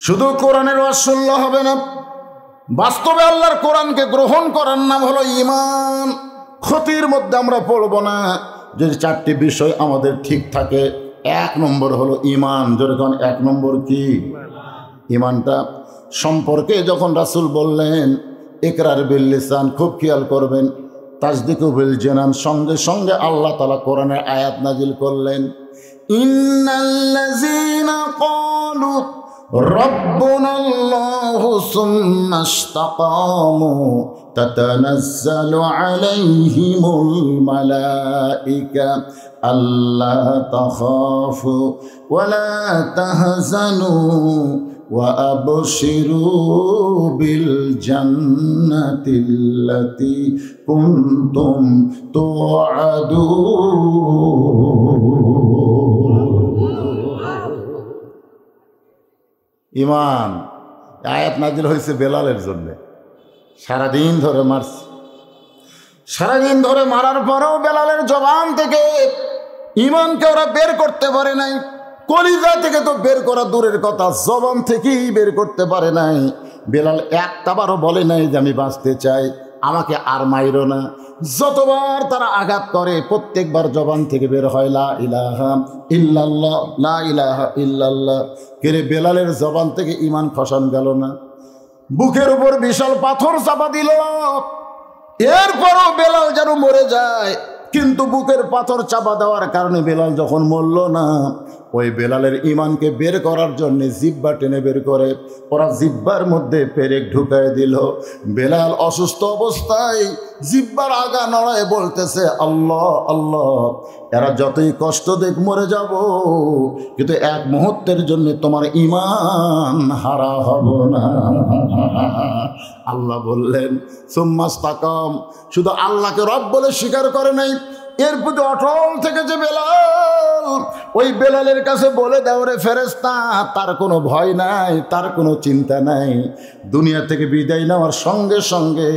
শুধু কোরআনের ওয়াজ শুনলে হবে না, বাস্তবে আল্লাহর কোরআনকে গ্রহণ করার নাম হলো ঈমান। ক্ষতির মধ্যে আমরা পড়ব না। যদি চারটি বিষয় আমাদের ঠিক থাকে, এক নম্বর হলো ঈমান। যেরকম এক নম্বর কি? ঈমানটা সম্পর্কে যখন রাসূল বললেন ইকরার বিল লিসান, খুব খেয়াল করবেন, তাসদিকু বিল জানান, সঙ্গে সঙ্গে আল্লাহ তাআলা কোরআনের আয়াত নাজিল করলেন, ইন্নাল্লাযীনা ক্বালু রাব্বুনাল্লাহু সুম্মা ইসতাকামু তাতানাজ্জালু আলাইহিমুল মালাইকা আল্লা তাখাফু ওয়া লা তাহজানু وأبشروا بالجنة التي كنتم توعدون। ঈমান আয়াত নাজিল হয়েছে বেলালের জন্য। সারাদিন ধরে মারছে, সারাদিন ধরে মারার পরেও বেলালের জবান থেকে ঈমানকে ওরা বের করতে পারে নাই। কলিজা থেকে তো বের করা দূরের কথা, জবান থেকেই বের করতে পারে নাই। বেলাল একটাবারও বলে নাই যে আমি বাঁচতে চাই, আমাকে আর মাইরো না। যতবার তারা আঘাত করে প্রত্যেকবার জবান থেকে বের হয় লা ইলাহা ইল্লাল্লাহ, লা ইলাহা ইল্লাল্লাহ। কেরে বেলালের জবান থেকে ঈমান খসান গেল না? বুকের উপর বিশাল পাথর চাপা দিল, এরপরও বেলাল যেন মরে যায়। কিন্তু বুকের পাথর চাপা দেওয়ার কারণে বেলাল যখন মরল না, ওই বেলালের ঈমানকে বের করার জন্য জিহ্বা টেনে বের করে ওরা জিহ্বার মধ্যে পেরেক ঢুকায় দিল। বেলাল অসুস্থ অবস্থায় জিহ্বার আগা নড়ায় বলতেছে আল্লাহ আল্লাহ, এরা যতই কষ্ট দেখ মরে যাব, কিন্তু এক মুহূর্তের জন্য তোমার ঈমান হারা হব না। আল্লাহ বললেন সুম্মা ইসতাকাম, শুধু আল্লাহকে রব বলে স্বীকার করে নাই, এর প্রতি অটল থেকে যে বেলাল, ওই বেলালের কাছে বলে দাও রে ফেরেশতা, তার কোনো ভয় নাই, তার কোনো চিন্তা নাই। দুনিয়া থেকে বিদায় নেওয়ার সঙ্গে সঙ্গে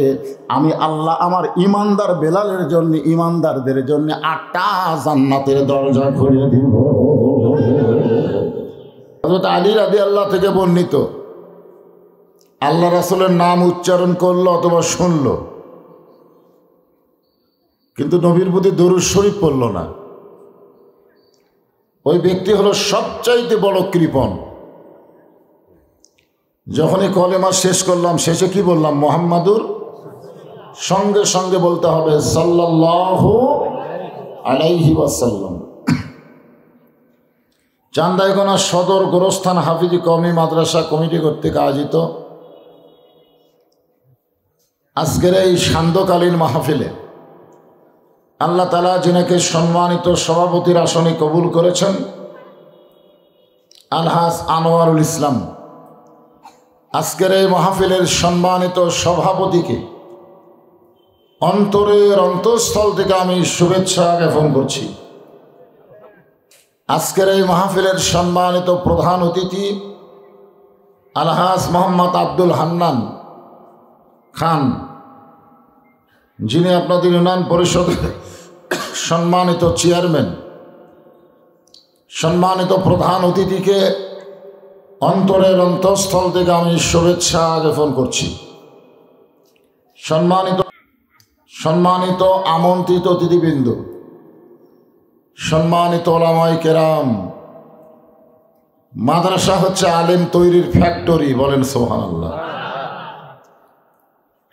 আমি আল্লাহ আমার ইমানদার বেলালের জন্য, ইমানদারদের জন্য 8টা জান্নাতের দরজা খুলে দিব। হযরত আলী রাদিয়াল্লাহু থেকে বর্ণিত, আল্লাহ রাসূলের নাম উচ্চারণ করলো অথবা শুনলো, কিন্তু নবীর প্রতি দরুদ শরীফ পড়ল না। ওই ব্যক্তি হলো সবচাইতে বড় কৃপণ। যখনই কলেমা শেষ করলাম, শেষে কি বললাম? মুহাম্মাদুর, সঙ্গে সঙ্গে বলতে হবে সাল্লাল্লাহু আলাইহি ওয়াসাল্লাম। চান্দাইকোনা সদর গোরস্থান হাফিজি কওমি মাদ্রাসা কমিটি কর্তৃক আয়োজিত আজকের এই সান্ধ্যকালীন মাহফিলে আল্লাহ তাআলা যিনাকে সম্মানিত সভাপতির আসনে কবুল করেছেন, আলহাজ আনোয়ারুল ইসলাম, আজকের এই মাহফিলের সম্মানিত সভাপতিকে অন্তরের অন্তঃস্থল থেকে আমি শুভেচ্ছা জ্ঞাপন করছি। আজকের এই মাহফিলের সম্মানিত প্রধান অতিথি আলহাজ মোহাম্মদ আব্দুল হান্নান খান, যিনি আপনাদের ইউনিয়ন পরিষদের সম্মানিত চেয়ারম্যান, সম্মানিত প্রধান অতিথিকে অন্তরের অন্তঃস্থল থেকে আমি শুভেচ্ছা জ্ঞাপন করছি। সম্মানিত আমন্ত্রিত অতিথিবৃন্দ, সম্মানিত ওলামায়ে কেরাম, মাদ্রাসা হচ্ছে আলেম তৈরির ফ্যাক্টরি, বলেন সুবহানাল্লাহ।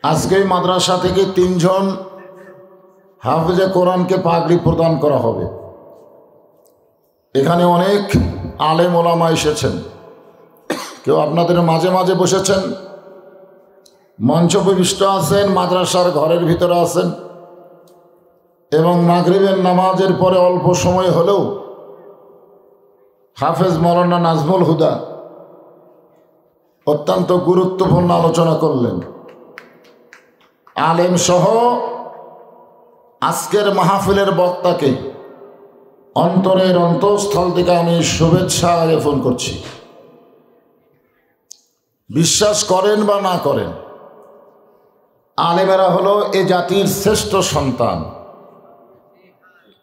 আজকে এই মাদ্রাসা থেকে 3 জন হাফেজে কোরআনকে পাগড়ি প্রদান করা হবে। এখানে অনেক আলেম ওলামা এসেছেন, কেউ আপনাদের মাঝে মাঝে বসেছেন, মঞ্চপ্রবিষ্ট আছেন, মাদ্রাসার ঘরের ভিতরে আছেন, এবং মাগরিবের নামাজের পরে অল্প সময় হলেও হাফেজ মাওলানা নাজমুল হুদা অত্যন্ত গুরুত্বপূর্ণ আলোচনা করলেন। আলেম সহ আজকের মাহফিলের বক্তাকে অন্তরের অন্তঃস্থল থেকে আমি শুভেচ্ছা জ্ঞাপন করছি। বিশ্বাস করেন বা না করেন, আলেমেরা হলো এ জাতির শ্রেষ্ঠ সন্তান।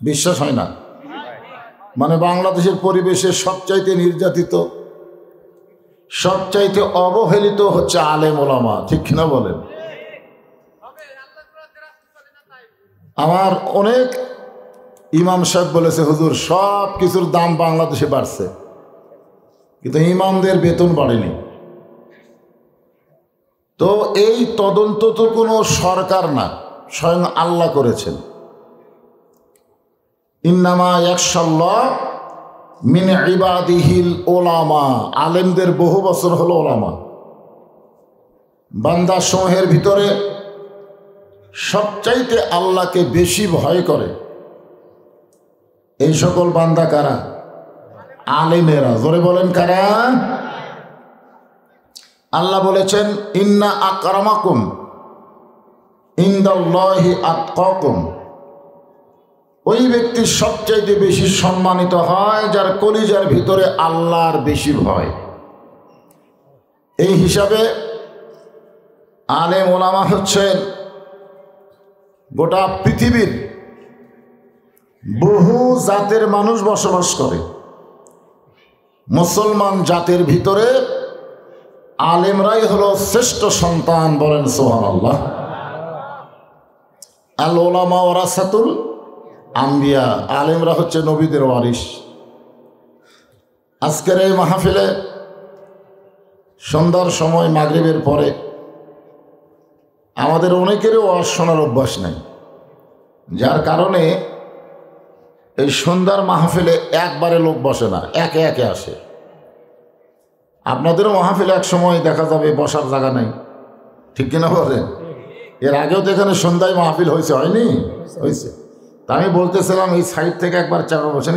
বিশ্বাস হয় না? মানে বাংলাদেশের পরিবেশে সবচাইতে নির্যাতিত, সবচাইতে অবহেলিত হচ্ছে আলেম ওলামা, ঠিক কিনা বলেন? আমার অনেক ইমাম সাহেব বলেছে, হুজুর সব কিছুর দাম বাংলাদেশে বাড়ছে, কিন্তু ইমামদের বেতন বাড়েনি। তো এই তদন্ত তো কোনো সরকার না, স্বয়ং আল্লাহ করেছেন। ইন্নামা ইয়াখশাল্লাহ মিন ইবাদিহিল ওলামা, আলেমদের বহু বছর হলো ওলামা। বান্দা সমূহের ভিতরে সবচাইতে আল্লাহকে বেশি ভয় করে এই সকল বান্দা কারা? আলেমেরা। জোরে বলেন কারা? আল্লাহ বলেছেন, ইন্না আকরামাকুম ইনদাল্লাহি আতকাকুম। ওই ব্যক্তি সবচাইতে বেশি সম্মানিত হয় যার কলিজার ভিতরে আল্লাহর বেশি ভয়। এই হিসাবে আলেম ওলামা হচ্ছেন গোটা পৃথিবীর বহু জাতের মানুষ বসবাস করে। মুসলমান জাতির ভিতরে আলেমরাই হলো শ্রেষ্ঠ সন্তান। বলেন সুবহানাল্লাহ। আল উলামা ওয়ারাসাতুল আম্বিয়া, আলেমরা হচ্ছে নবীদের ওয়ারিস। আজকের এই মাহফিলে সন্ধ্যার সময় মাগরিবের পরে আমাদের অনেকেরও ওয়াজ শোনার অভ্যাস নাই, যার কারণে এই সন্ধ্যার মাহফিলে একবারে লোক বসে না, একে একে আসে। আপনাদেরও মাহফিলে এক সময় দেখা যাবে বসার জায়গা নাই, ঠিক কিনা বলেন? এর আগেও তো এখানে সন্ধ্যায় মাহফিল হয়েছে, হয়নি? হয়েছে। তা আমি বলতেছিলাম এই সাইড থেকে একবার চাপা বসেন,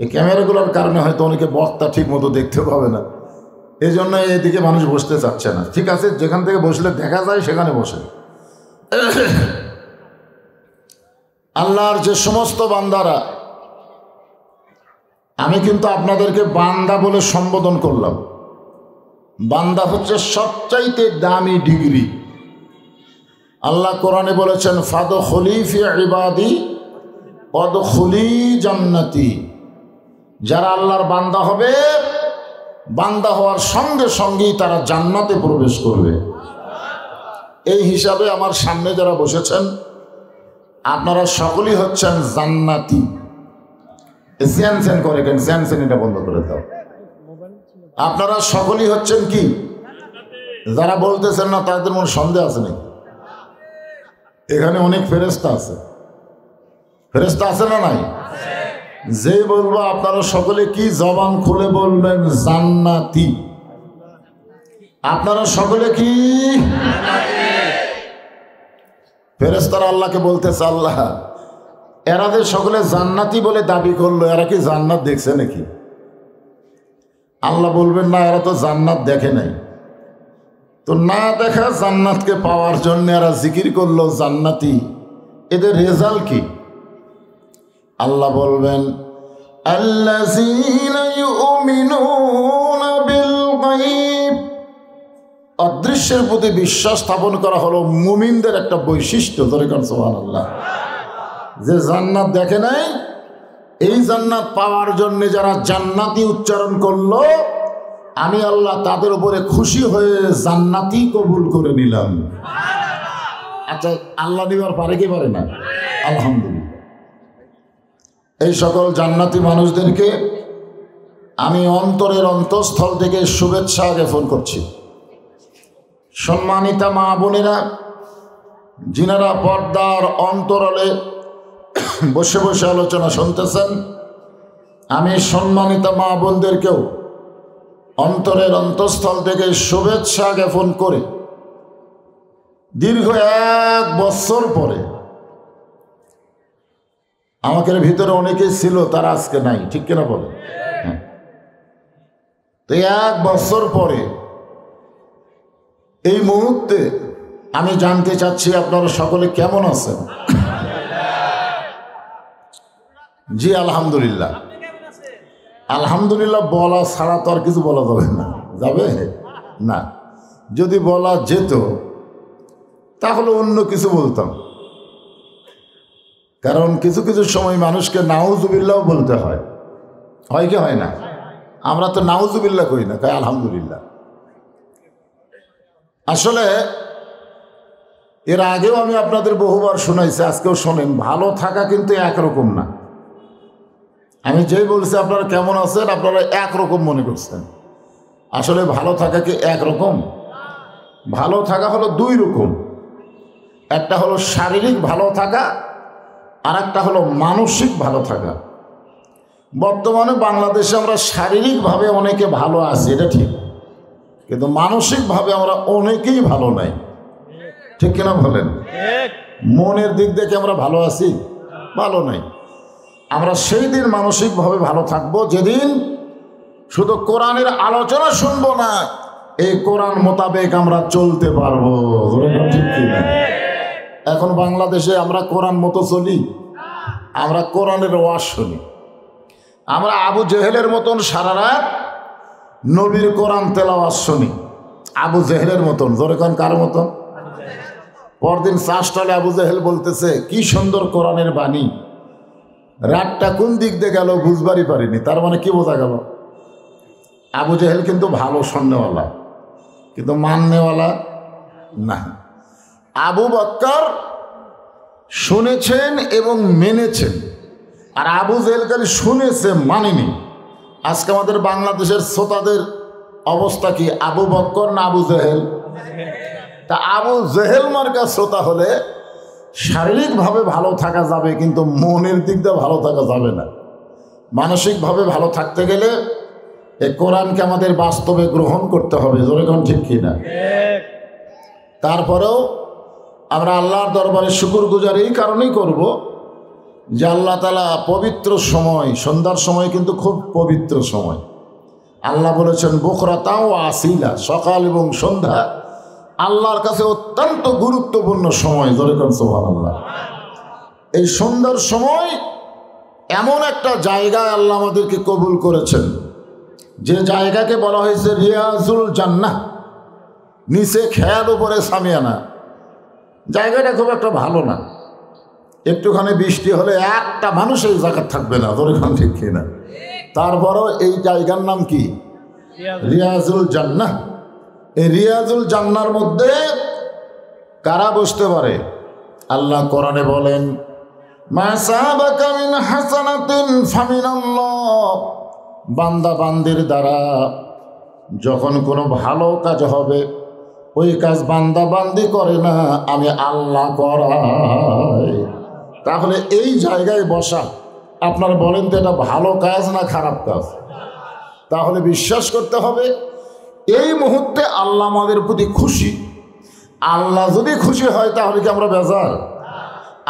এই ক্যামেরাগুলোর কারণে হয়তো অনেকে বক্তা ঠিক মতো দেখতে পাবে না, এই জন্য এদিকে মানুষ বসতে চাচ্ছে না। ঠিক আছে, যেখান থেকে বসলে দেখা যায় সেখানে বসে। আল্লাহর যে সমস্ত বান্দারা, আমি কিন্তু আপনাদেরকে বান্দা বলে সম্বোধন করলাম। বান্দা হচ্ছে সবচাইতে দামি ডিগ্রি। আল্লাহ কোরআনে বলেছেন, ফাদখুলি ফি ইবাদি ওয়াদখুলি জান্নাতি। যারা আল্লাহর বান্দা হবে, বান্দা হওয়ার সঙ্গে সঙ্গেই তারা জান্নাতে প্রবেশ করবে। এই হিসাবে আমার সামনে যারা বসেছেন আপনারা সকলেই হচ্ছেন জান্নাতি। স্যানসেন করে কেন? স্যানসেন এটা বন্ধ করে দাও। আপনারা সকলেই হচ্ছেন কি? যারা বলতেছেন না তাদের মনে সন্দেহ আছে নাকি? এখানে অনেক ফেরেশতা আছে। ফেরেশতা আছে না নাই? যে বলবো আপনারা সকলে কি জবান খুলে বলবেন? জান্নাতি। আপনারা সকলে কি? ফেরেশতারা আল্লাহকে বলতেছে, আল্লাহ এরা যে সকলে জান্নাতি বলে দাবি করলো, এরা কি জান্নাত দেখছে নাকি? আল্লাহ বলবেন, না, এরা তো জান্নাত দেখে নাই। তো না দেখা জান্নাতকে পাওয়ার জন্য এরা জিকির করলো জান্নাতি, এদের রেজাল্ট কি? আল্লাহ বলবেন, আল্লাযীনা ইউমিনুনা বিল গায়ব। অদৃশ্যের প্রতি বিশ্বাস স্থাপন করা হলো মুমিনদের একটা বৈশিষ্ট্য। ধরে কর সুবহানাল্লাহ। যে জান্নাত দেখে নাই, এই জান্নাত পাওয়ার জন্য যারা জান্নাতি উচ্চারণ করলো, আমি আল্লাহ তাদের উপরে খুশি হয়ে জান্নাতি কবুল করে নিলাম। আচ্ছা, আল্লাহ নিবার পারে কি পারে না? আলহামদুলিল্লাহ। এই সকল জান্নাতি মানুষদেরকে আমি অন্তরের অন্তঃস্থল থেকে শুভেচ্ছা জ্ঞাপন করছি। সম্মানিতা মা বোনেরা, যিনারা পর্দার অন্তরালে বসে বসে আলোচনা শুনতেছেন, আমি সম্মানিতা মা বোনদেরকেও অন্তরের অন্তঃস্থল থেকে শুভেচ্ছা জ্ঞাপন করে দীর্ঘ 1 বছর পরে, আমাদের ভিতরে অনেকেই ছিল, তারা আজকে নাই, ঠিক কিনা বলে? হ্যাঁ। তো 1 বছর পরে এই মুহূর্তে আমি জানতে চাচ্ছি আপনারা সকলে কেমন আছেন? জি আলহামদুলিল্লাহ। আলহামদুলিল্লাহ বলা ছাড়া তো আর কিছু বলা যাবে না। যাবে না? যদি বলা যেত তাহলে অন্য কিছু বলতাম, কারণ কিছু কিছু সময় মানুষকে নাউজুবিল্লাহ বলতে হয়। হয় কি হয় না? আমরা তো নাউজুবিল্লাহ করি না, কই আলহামদুলিল্লাহ। আসলে এর আগেও আমি আপনাদের বহুবার শোনাইছি, আজকেও শোনেন, ভালো থাকা কিন্তু একরকম না। আমি যেই বলছি আপনারা কেমন আছেন, আপনারা একরকম মনে করছেন। আসলে ভালো থাকা কি একরকম? ভালো থাকা হলো দুই রকম। একটা হলো শারীরিক ভালো থাকা, আর একটা হলো মানসিক ভালো থাকা। বর্তমানে বাংলাদেশে আমরা শারীরিকভাবে অনেকে ভালো আছি, এটা ঠিক, কিন্তু মানসিকভাবে আমরা অনেকেই ভালো নাই। ঠিক কিনা বলেন? মনের দিক থেকে আমরা ভালো আছি? ভালো নাই। আমরা সেই দিন মানসিকভাবে ভালো থাকবো যেদিন শুধু কোরআনের আলোচনা শুনবো না, এই কোরআন মোতাবেক আমরা চলতে পারবো। ঠিক কিনা? এখন বাংলাদেশে আমরা কোরআন মতো চলি, আমরা কোরআনের ওয়াজ শুনি। আমরা আবু জেহেলের মতন সারা রাত নবীর কোরআন তেলাওয়াত শুনি, আবু জেহেলের মতন। জোরে কোন কার মতন? পরদিন চাষটালে আবু জেহেল বলতেছে, কি সুন্দর কোরআনের বাণী, রাতটা কোন দিক দিয়ে গেল বুঝবারই পারিনি। তার মানে কি বোঝা গেল? আবু জেহেল কিন্তু ভালো শুননেওয়ালা, কিন্তু মাননেওয়ালা না। আবু বকর শুনেছেন এবং মেনেছেন, আর আবু জেহেল খালি শুনেছে, মানেনি। আজকে আমাদের বাংলাদেশের শ্রোতাদের অবস্থা কি, আবু বকর না আবু জেহেল? তা আবু জেহেল মার্কা শ্রোতা হলে শারীরিকভাবে ভালো থাকা যাবে, কিন্তু মনের দিক দিয়ে ভালো থাকা যাবে না। মানসিকভাবে ভালো থাকতে গেলে এই কোরআনকে আমাদের বাস্তবে গ্রহণ করতে হবে। যেরকম ঠিক কিনা? তারপরেও আমরা আল্লাহর দরবারে শুকরগুজার এই কারণেই করব যে আল্লাহ তাআলা পবিত্র সময়, সন্ধ্যার সময় কিন্তু খুব পবিত্র সময়। আল্লাহ বলেছেন বুকরাতাও আসিলা, সকাল এবং সন্ধ্যা আল্লাহর কাছে অত্যন্ত গুরুত্বপূর্ণ সময়। যেরকম সুবহানাল্লাহ। এই সন্ধ্যার সময় এমন একটা জায়গায় আল্লাহ আমাদেরকে কবুল করেছেন, যে জায়গাকে বলা হয়েছে রিয়াজুল জান্নাহ, নিচে খেয়াল উপরে সামিয়ানা। জায়গাটা খুব একটা ভালো না, একটুখানি বৃষ্টি হলে একটা মানুষ এই জায়গায় থাকবে না। যেরকম ঠিক কিনা? তারপরও এই জায়গার নাম কি? রিয়াজুল জান্নাহ। এই রিয়াজুল জান্নার মধ্যে কারা বসতে পারে? আল্লাহ কোরআনে বলেন, মা সাবাকা মিন হাসানাতিন ফামিনাল্লাহ, বান্দা বান্দির দ্বারা যখন কোনো ভালো কাজ হবে, ওই কাজ বান্দা বান্দি করে না, আমি আল্লাহ করাই। তাহলে এই জায়গায় বসা, আপনারা বলেন তো এটা ভালো কাজ না খারাপ কাজ? তাহলে বিশ্বাস করতে হবে এই মুহূর্তে আল্লাহ আমাদের প্রতি খুশি। আল্লাহ যদি খুশি হয় তাহলে কি আমরা বেজার?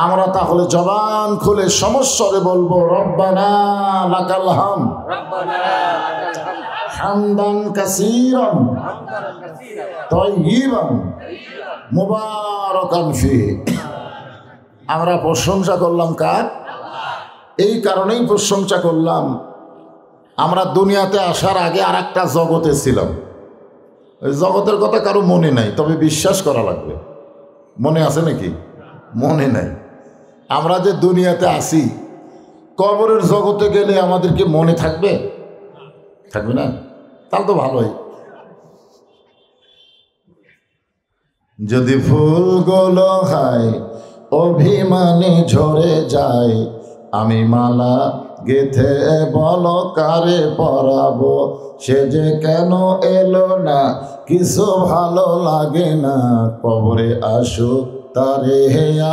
আমরা তাহলে জবান খুলে সমস্বরে বলবো, রব্বানা লাকাল হামদ হামদান কাসীরান তাইয়িবান মুবারাকান ফীহি। আমরা প্রশংসা করলাম কার? এই কারণেই প্রশংসা করলাম, আমরা দুনিয়াতে আসার আগে আর একটা জগতে ছিলাম। ওই জগতের কথা কারো মনে নাই, তবে বিশ্বাস করা লাগবে। মনে আছে নাকি? মনে নাই। আমরা যে দুনিয়াতে আসি, কবরের জগতে গেলে আমাদের কি মনে থাকবে? থাকবে না? তাহলে তো ভালোই। যদি ফুলগুলো হয় অভিমানে ঝরে যায়, আমি মালা গেথে বলো কারে পরাবো, সে যে কেন এলো না, কিছু ভালো লাগে না, কবরে আসুক তারে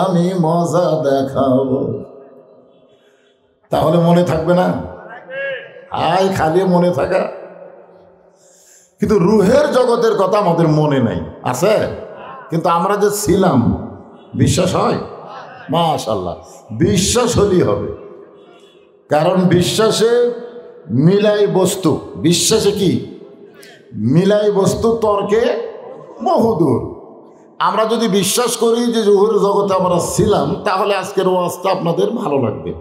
আমি মজা দেখাবো। তাহলে মনে থাকবে না? আই খালি মনে থাকা, কিন্তু রুহের জগতের কথা আমাদের মনে নাই। আছে? কিন্তু আমরা যে ছিলাম, বিশ্বাস হয়? মাশাআল্লাহ, বিশ্বাস হলেই হবে। কারণ বিশ্বাসে মিলাই বস্তু, বিশ্বাসে কি মিলাই বস্তু তর্কে বহুদূর। আমরা যদি বিশ্বাস করি যে রুহের জগতে আমরা ছিলাম, তাহলে আজকের ওয়াজটা আপনাদের ভালো লাগবে।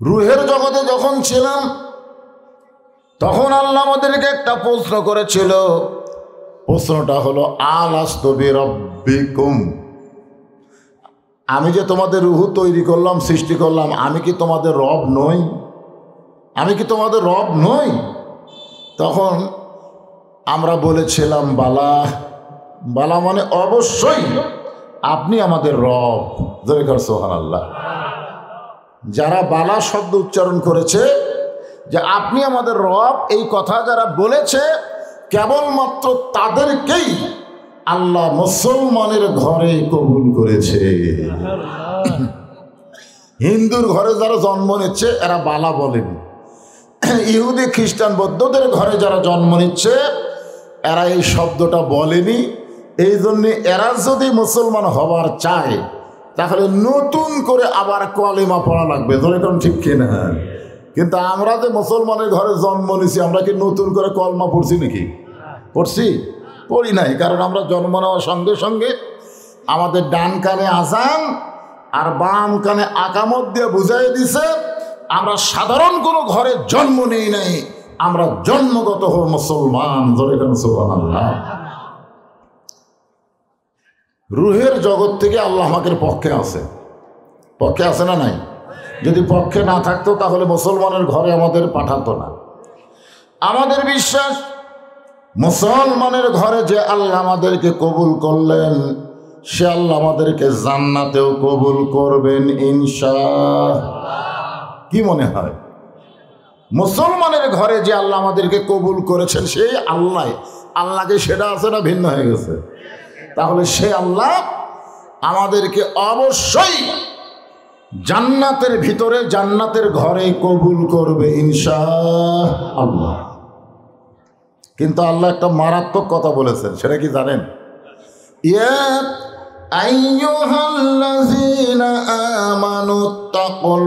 রুহের জগতে যখন ছিলাম তখন আল্লাহ আমাদেরকে একটা প্রশ্ন করেছিল। প্রশ্নটা হলো, আলাস্তু বিরাব্বিকুম, আমি যে তোমাদের রুহ তৈরি করলাম, সৃষ্টি করলাম, আমি কি তোমাদের রব নই? আমি কি তোমাদের রব নই? তখন আমরা বলেছিলাম বালা। বালা মানে অবশ্যই আপনি আমাদের রব। সুবহানাল্লাহ। যারা বালা শব্দ উচ্চারণ করেছে যে আপনি আমাদের রব, এই কথা যারা বলেছে কেবলমাত্র তাদেরকেই আল্লাহ মুসলমানের ঘরে কবুল করেছে। হিন্দুর ঘরে যারা জন্ম নিচ্ছে এরা বালা বলেনি। ইহুদি খ্রিস্টান বৌদ্ধদের ঘরে যারা জন্ম নিচ্ছে এরা এই শব্দটা বলেনি। এই জন্যে এরা যদি মুসলমান হবার চায় তাহলে নতুন করে আবার কলেমা পড়া লাগবে। ধরে কোন ঠিক কিনা? কিন্তু আমরা যে মুসলমানের ঘরে জন্ম নিছি, আমরা কি নতুন করে কলমা পড়ছি নাকি? পড়ছি? পড়ি নাই। কারণ আমরা জন্ম নেওয়ার সঙ্গে সঙ্গে আমাদের ডান কানে আজান আর বাম কানে আকামত দিয়ে বুঝাই দিছে আমরা সাধারণ কোনো ঘরে জন্ম নেই নাই, আমরা জন্মগত মুসলমান। ধরে কেন? সুবহানাল্লাহ। রুহের জগৎ থেকে আল্লাহ আমাদের পক্ষে আছে। পক্ষে আছে না নাই? যদি পক্ষে না থাকতো তাহলে মুসলমানের ঘরে আমাদের পাঠাতো না। আমাদের বিশ্বাস মুসলমানের ঘরে যে আল্লাহ আমাদেরকে কবুল করলেন সে আল্লাহ আমাদেরকে জান্নাতেও কবুল করবেন ইনশাআল্লাহ। কি মনে হয়? মুসলমানের ঘরে যে আল্লাহ আমাদেরকে কবুল করেছেন সেই আল্লাহকে সেটা আছে না ভিন্ন হয়ে গেছে? তাহলে সে আল্লাহ আমাদেরকে অবশ্যই জান্নাতের ভিতরে জান্নাতের ঘরে কবুল করবে ইনশাআল্লাহ। কিন্তু আল্লাহ একটা মারাত্মক কথা বলেছেন, সেটা কি জানেন? ইয়া আইয়ুহাল্লাযীনা আমানুত্তাকুল্লাহা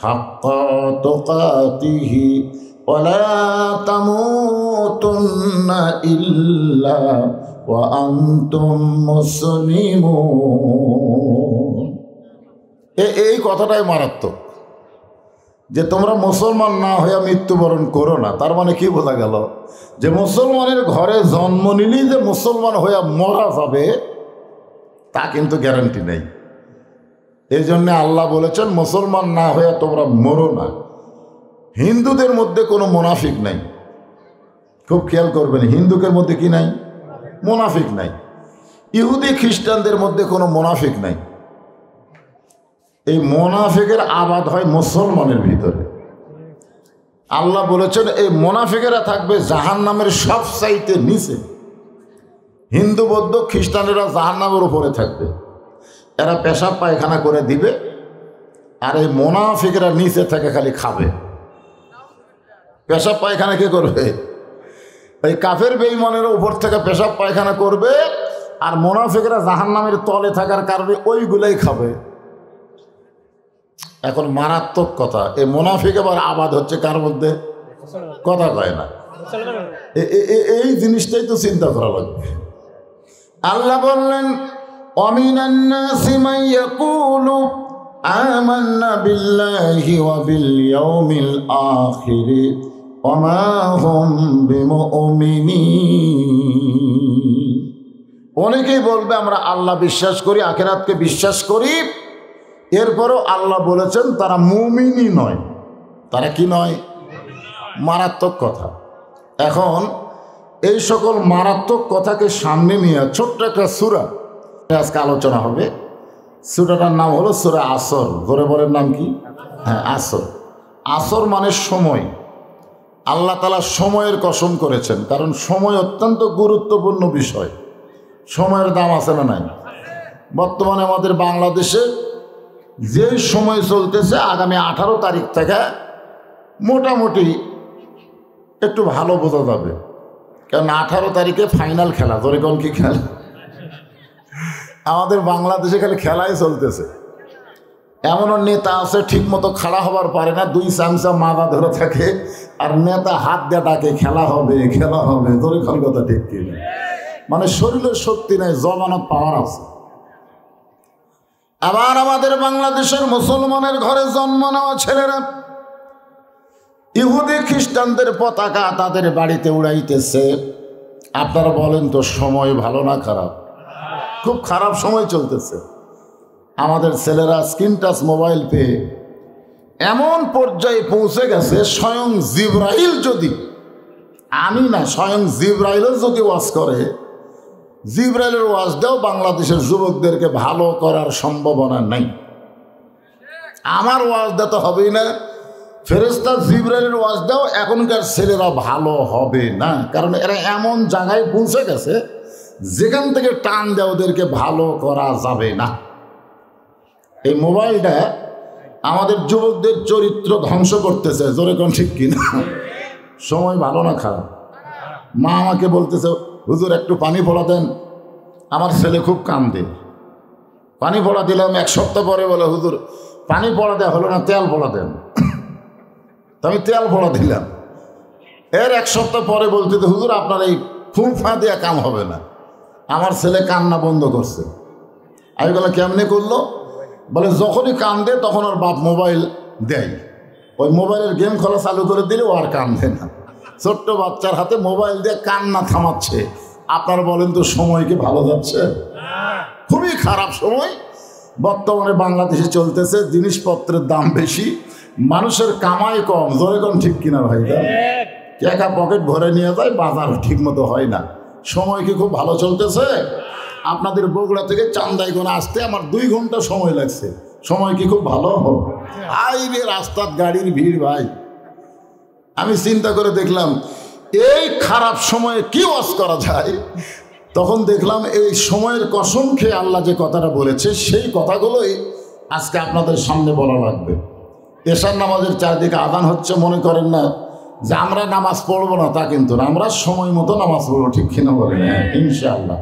হাক্কা তুকাতিহি ওয়া লা তামুতুন্না ইল্লা ওয়া আনতুম মুসলিমুন। এই কথাটাই মারাত্মক, যে তোমরা মুসলমান না হয়ে মৃত্যুবরণ করো না। তার মানে কি বোঝা গেল? যে মুসলমানের ঘরে জন্ম নিলেই যে মুসলমান হয়ে মরা যাবে তা কিন্তু গ্যারান্টি নেই। এই জন্যে আল্লাহ বলেছেন মুসলমান না হয়ে তোমরা মরো না। হিন্দুদের মধ্যে কোনো মুনাফিক নাই। খুব খেয়াল করবেন, হিন্দুদের মধ্যে কি নাই? মুনাফিক নাই। ইহুদি খ্রিস্টানদের মধ্যে কোনো মুনাফিক নাই। এই মুনাফিকের আবাদ হয় মুসলমানের ভিতরে। আল্লাহ বলেছেন এই মুনাফিকেরা থাকবে জাহান্নামের সব চাইতে নিচে। হিন্দু বৌদ্ধ খ্রিস্টানেরা জাহান্নামের উপরে থাকবে। এরা পেশাব পায়খানা করে দিবে, আর এই মুনাফিকেরা নিচে থেকে খালি খাবে। পেশাব পায়খানা কে করবে? এই কাফের বেঈমানের উপর থেকে পেশাব পায়খানা করবে, আর মুনাফিকেরা জাহান্নামের তলে থাকার কারণে ওইগুলাই খাবে। এখন মারাত্মক কথা, এই মুনাফিক আবার আবাদ হচ্ছে কার মধ্যে? কথা কয় না। এই জিনিসটাই তো চিন্তা করা লাগবে। আল্লাহ বললেন ওয়ামিনান নাসি মান ইয়াকুলু আমান্না বিল্লাহি ওয়া বিল ইয়াউমিল আখির ওয়া মা হুম বিমুমিনিন। অনেকেই বলবে আমরা আল্লাহ বিশ্বাস করি, আখিরাতকে বিশ্বাস করি, এরপরও আল্লাহ বলেছেন তারা মুমিনই নয়। তারা কি নয়? মারাত্মক কথা। এখন এই সকল মারাত্মক কথাকে সামনে নিয়ে ছোট্ট একটা সূরা আজকে আলোচনা হবে। সূরাটার নাম হলো সূরা আসর। ধরে বলেন নাম কি? হ্যাঁ, আসর। আসর মানে সময়। আল্লাহ তাআলা সময়ের কসম করেছেন, কারণ সময় অত্যন্ত গুরুত্বপূর্ণ বিষয়। সময়ের দাম আছে না নাই? বর্তমানে আমাদের বাংলাদেশে যে সময় চলতেছে, আগামী 18 তারিখ থেকে মোটামুটি একটু ভালো বোঝা যাবে। কারণ 18 তারিখে ফাইনাল খেলা। ধরে কোন কি খেলা? আমাদের বাংলাদেশে খালি খেলাই চলতেছে। এমনও নেতা আছে ঠিক মতো খাড়া হবার পারে না, 2 চামচা মাথা ধরে থাকে, আর নেতা হাত দিয়ে ডাকে খেলা হবে খেলা হবে। ধরে কোন কথা ঠিক কি? মানে শরীরের শক্তি নাই, জমানত পাওয়ার আছে। আবার আমাদের বাংলাদেশের মুসলমানের ঘরে জন্ম নেওয়া ছেলেরা ইহুদি খ্রিস্টানদের পতাকা তাদের বাড়িতে উড়াইতেছে। আপনারা বলেন তো সময় ভালো না খারাপ? খুব খারাপ সময় চলতেছে। আমাদের ছেলেরা স্ক্রিন টাচ মোবাইল পেয়ে এমন পর্যায়ে পৌঁছে গেছে স্বয়ং জিবরাইল যদি, আমি না, স্বয়ং জিবরাইলও যদি ওয়াজ করে, জিবরাইলের ওয়াজ দেও বাংলাদেশের যুবকদেরকে ভালো করার সম্ভাবনা নাই। আমার ওয়াজ দেওয়া তো হবেই না, ফেরেশতা জিবরাইলের ওয়াজ দাও, এখনকার ছেলেরা ভালো হবে না, কারণ এরা এমন জায়গায় পৌঁছে গেছে যেখান থেকে টান দেয় ওদেরকে ভালো করা যাবে না। এই মোবাইলটা আমাদের যুবকদের চরিত্র ধ্বংস করতেছে, জোরে কোন ঠিক কিনা? সময় ভালো না খারাপ? মা আমাকে বলতেছে, হুজুর একটু পানি পড়া দেন, আমার ছেলে খুব কান্দে। পানি পড়া দিলাম, এক সপ্তাহ পরে বলে, হুজুর পানি পড়া দেওয়া হলো না, তেল পড়া দেন। তো আমি তেল পড়া দিলাম। এর এক সপ্তাহ পরে বলতে, হুজুর আপনার এই ফুঁফা দেওয়া কাম হবে না। আমার ছেলে কান্না বন্ধ করছে। আমি বলে, কেমনে করলো? বলে, যখনই কান্দে তখন ওর বাপ মোবাইল দেয়, ওই মোবাইলের গেম খেলা চালু করে দিলে ও আর কান্দে না। ছোট্ট বাচ্চার হাতে মোবাইল দিয়ে কান্না থামাচ্ছে। আপনারা বলেন তো সময় কি ভালো যাচ্ছে? খুবই খারাপ সময় বর্তমানে বাংলাদেশে চলতেছে। জিনিসপত্রের দাম বেশি, মানুষের কামাই কম, জোরে কম ঠিক কিনা ভাই? একা পকেট ভরে নিয়ে যায়, বাজার ঠিক মতো হয় না। সময় কি খুব ভালো চলতেছে? আপনাদের বগুড়া থেকে চান্দাইগোনা আসতে আমার 2 ঘন্টা সময় লাগছে। সময় কি খুব ভালো? আইবে রাস্তার গাড়ির ভিড় ভাই। আমি চিন্তা করে দেখলাম এই খারাপ সময়ে কি ওয়াজ করা যায়। তখন দেখলাম এই সময়ের কসম খেয়ে আল্লাহ যে কথাটা বলেছে সেই কথাগুলোই আজকে আপনাদের সামনে বলা লাগবে। এশার নামাজের চারদিকে আযান হচ্ছে, মনে করেন না যে আমরা নামাজ পড়বো না, তা কিন্তু না, আমরা সময় মতো নামাজ পড়বো, ঠিক কিনা বলেন? ইনশাআল্লাহ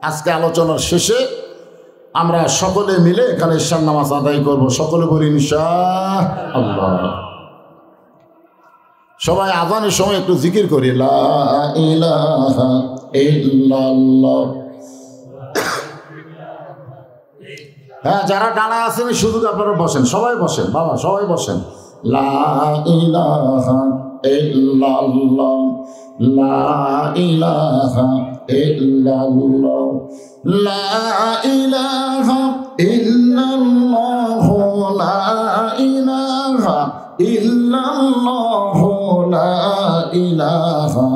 আজকে আলোচনার শেষে আমরা সকলে মিলে এখানে এশার নামাজ আদায় করব। সকলে বলি ইনশাআল্লাহ। সবাই আযানের সময় একটু জিকির করি, লা ইলাহা ইল্লাল্লাহ। হ্যাঁ, যারা ডানায় আছেন শুধু আপনারা বসেন, সবাই বসেন বাবা, সবাই বসেন। লা ইলাহা ইল্লাল্লাহ, লা ইলাহা ইল্লাল্লাহ, লা ইলাহা ইল্লাল্লাহ, লা ইলাহা ইল্লাল্লাহ, লা ইলাহা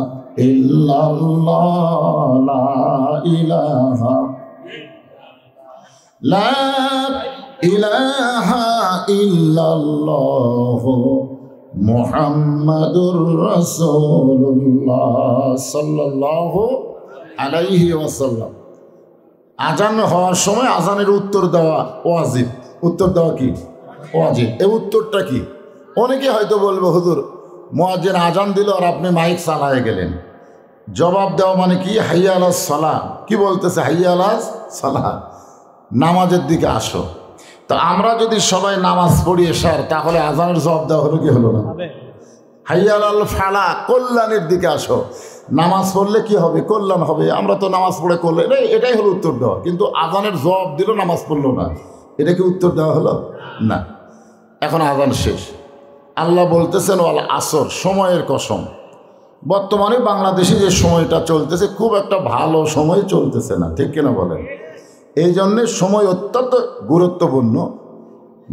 ইল্লাল্লাহ, লা ইলাহা, লা ইলাহা ইল্লাল্লাহ মুহাম্মাদুর রাসূলুল্লাহ সাল্লাল্লাহু আলাইহি ওয়াসাল্লাম। আজান হওয়ার সময় আজানের উত্তর দেওয়া ওয়াজিব। উত্তর দেওয়া কি ওয়াজিব? এই উত্তরটা কি? অনেকে হয়তো বলবে, হুজুর মুয়াজ্জিন আজান দিল আর আপনি মাইক চালায় গেলেন। জবাব দেওয়া মানে কি? হাইয়া আলাস সালাহ। কি বলতেছে? হাইয়া আলাস সালাহ, নামাজের দিকে আসো। তো আমরা যদি সবাই নামাজ পড়ি এশার, তাহলে আজানের জবাব দেওয়া হলো কি হলো না? হাইয়া আলাল ফালাহ, কল্যাণের দিকে আসো। নামাজ পড়লে কি হবে? কল্যাণ হবে। আমরা তো নামাজ পড়ে করলে এটাই হলো উত্তর দেওয়া, কিন্তু আজানের জবাব দিল, নামাজ পড়লো না। এটা কি উত্তর দেওয়া হলো? না। এখন আজান শেষ, আল্লাহ বলতেছেন ওয়াল আসর, সময়ের কসম। বর্তমানে বাংলাদেশে যে সময়টা চলতেছে খুব একটা ভালো সময় চলতেছে না, ঠিক কিনা বলেন? এই জন্যে সময় অত্যন্ত গুরুত্বপূর্ণ।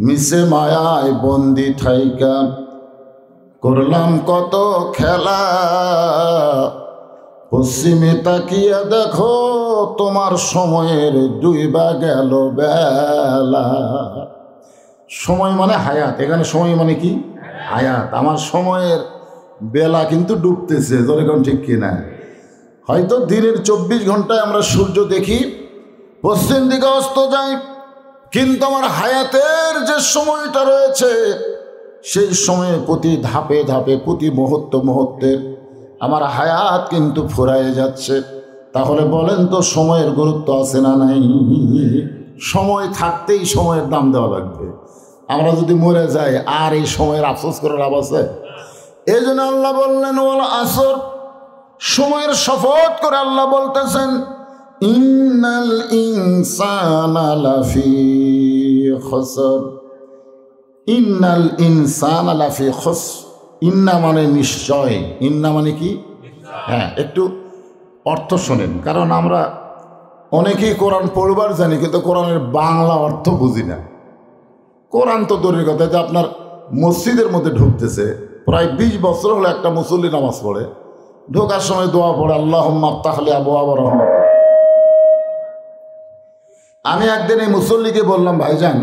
মিশে মায়ায় বন্দি থাইকা করলাম কত খেলা, পশ্চিমে তাকিয়ে দেখো তোমার সময়ের ডুইবা গেল বেলা। সময় মানে হায়াত, এখানে সময় মানে কি? হায়াত। আমার সময়ের বেলা কিন্তু ডুবতেছে, যেরকম ঠিক কিনা? হয়তো দিনের 24 ঘন্টায় আমরা সূর্য দেখি, পশ্চিম দিকে অস্ত যায়, কিন্তু আমার হায়াতের যে সময়টা রয়েছে সেই সময়ে প্রতি ধাপে ধাপে, প্রতি মুহূর্তে আমার হায়াত কিন্তু ফুরায়ে যাচ্ছে। তাহলে বলেন তো সময়ের গুরুত্ব আছে না নাই? সময় থাকতেই সময়ের দাম দেওয়া লাগবে। আমরা যদি মরে যাই আর এই সময়ের আফসোস করে লাভ আছে? এই জন্য আল্লাহ বললেন ওয়াল আসর, সময়ের শপথ করে আল্লাহ বলতেছেন ইন্নাল ইনসানা লাফি খুসর। ইন্নাল ইনসানা লাফি খুসর। ইন্না মানে নিশ্চয়, ইন্না মানে কি? হ্যাঁ, একটু অর্থ শোনেন, কারণ আমরা অনেকেই কোরআন পড়বার জানি কিন্তু কোরআনের বাংলা অর্থ বুঝি না। কোরআন তো দূরের কথা, যে আপনার মসজিদের মধ্যে ঢুকতেছে, প্রায় 20 বছর হলো একটা মুসল্লি নামাজ পড়ে, ঢোকার সময় দোয়া পড়ে আল্লাহুম্মা আফতাহ লি আবওয়াব রাহমাতিক। আমি একদিন এই মুসল্লিকে বললাম, ভাইজান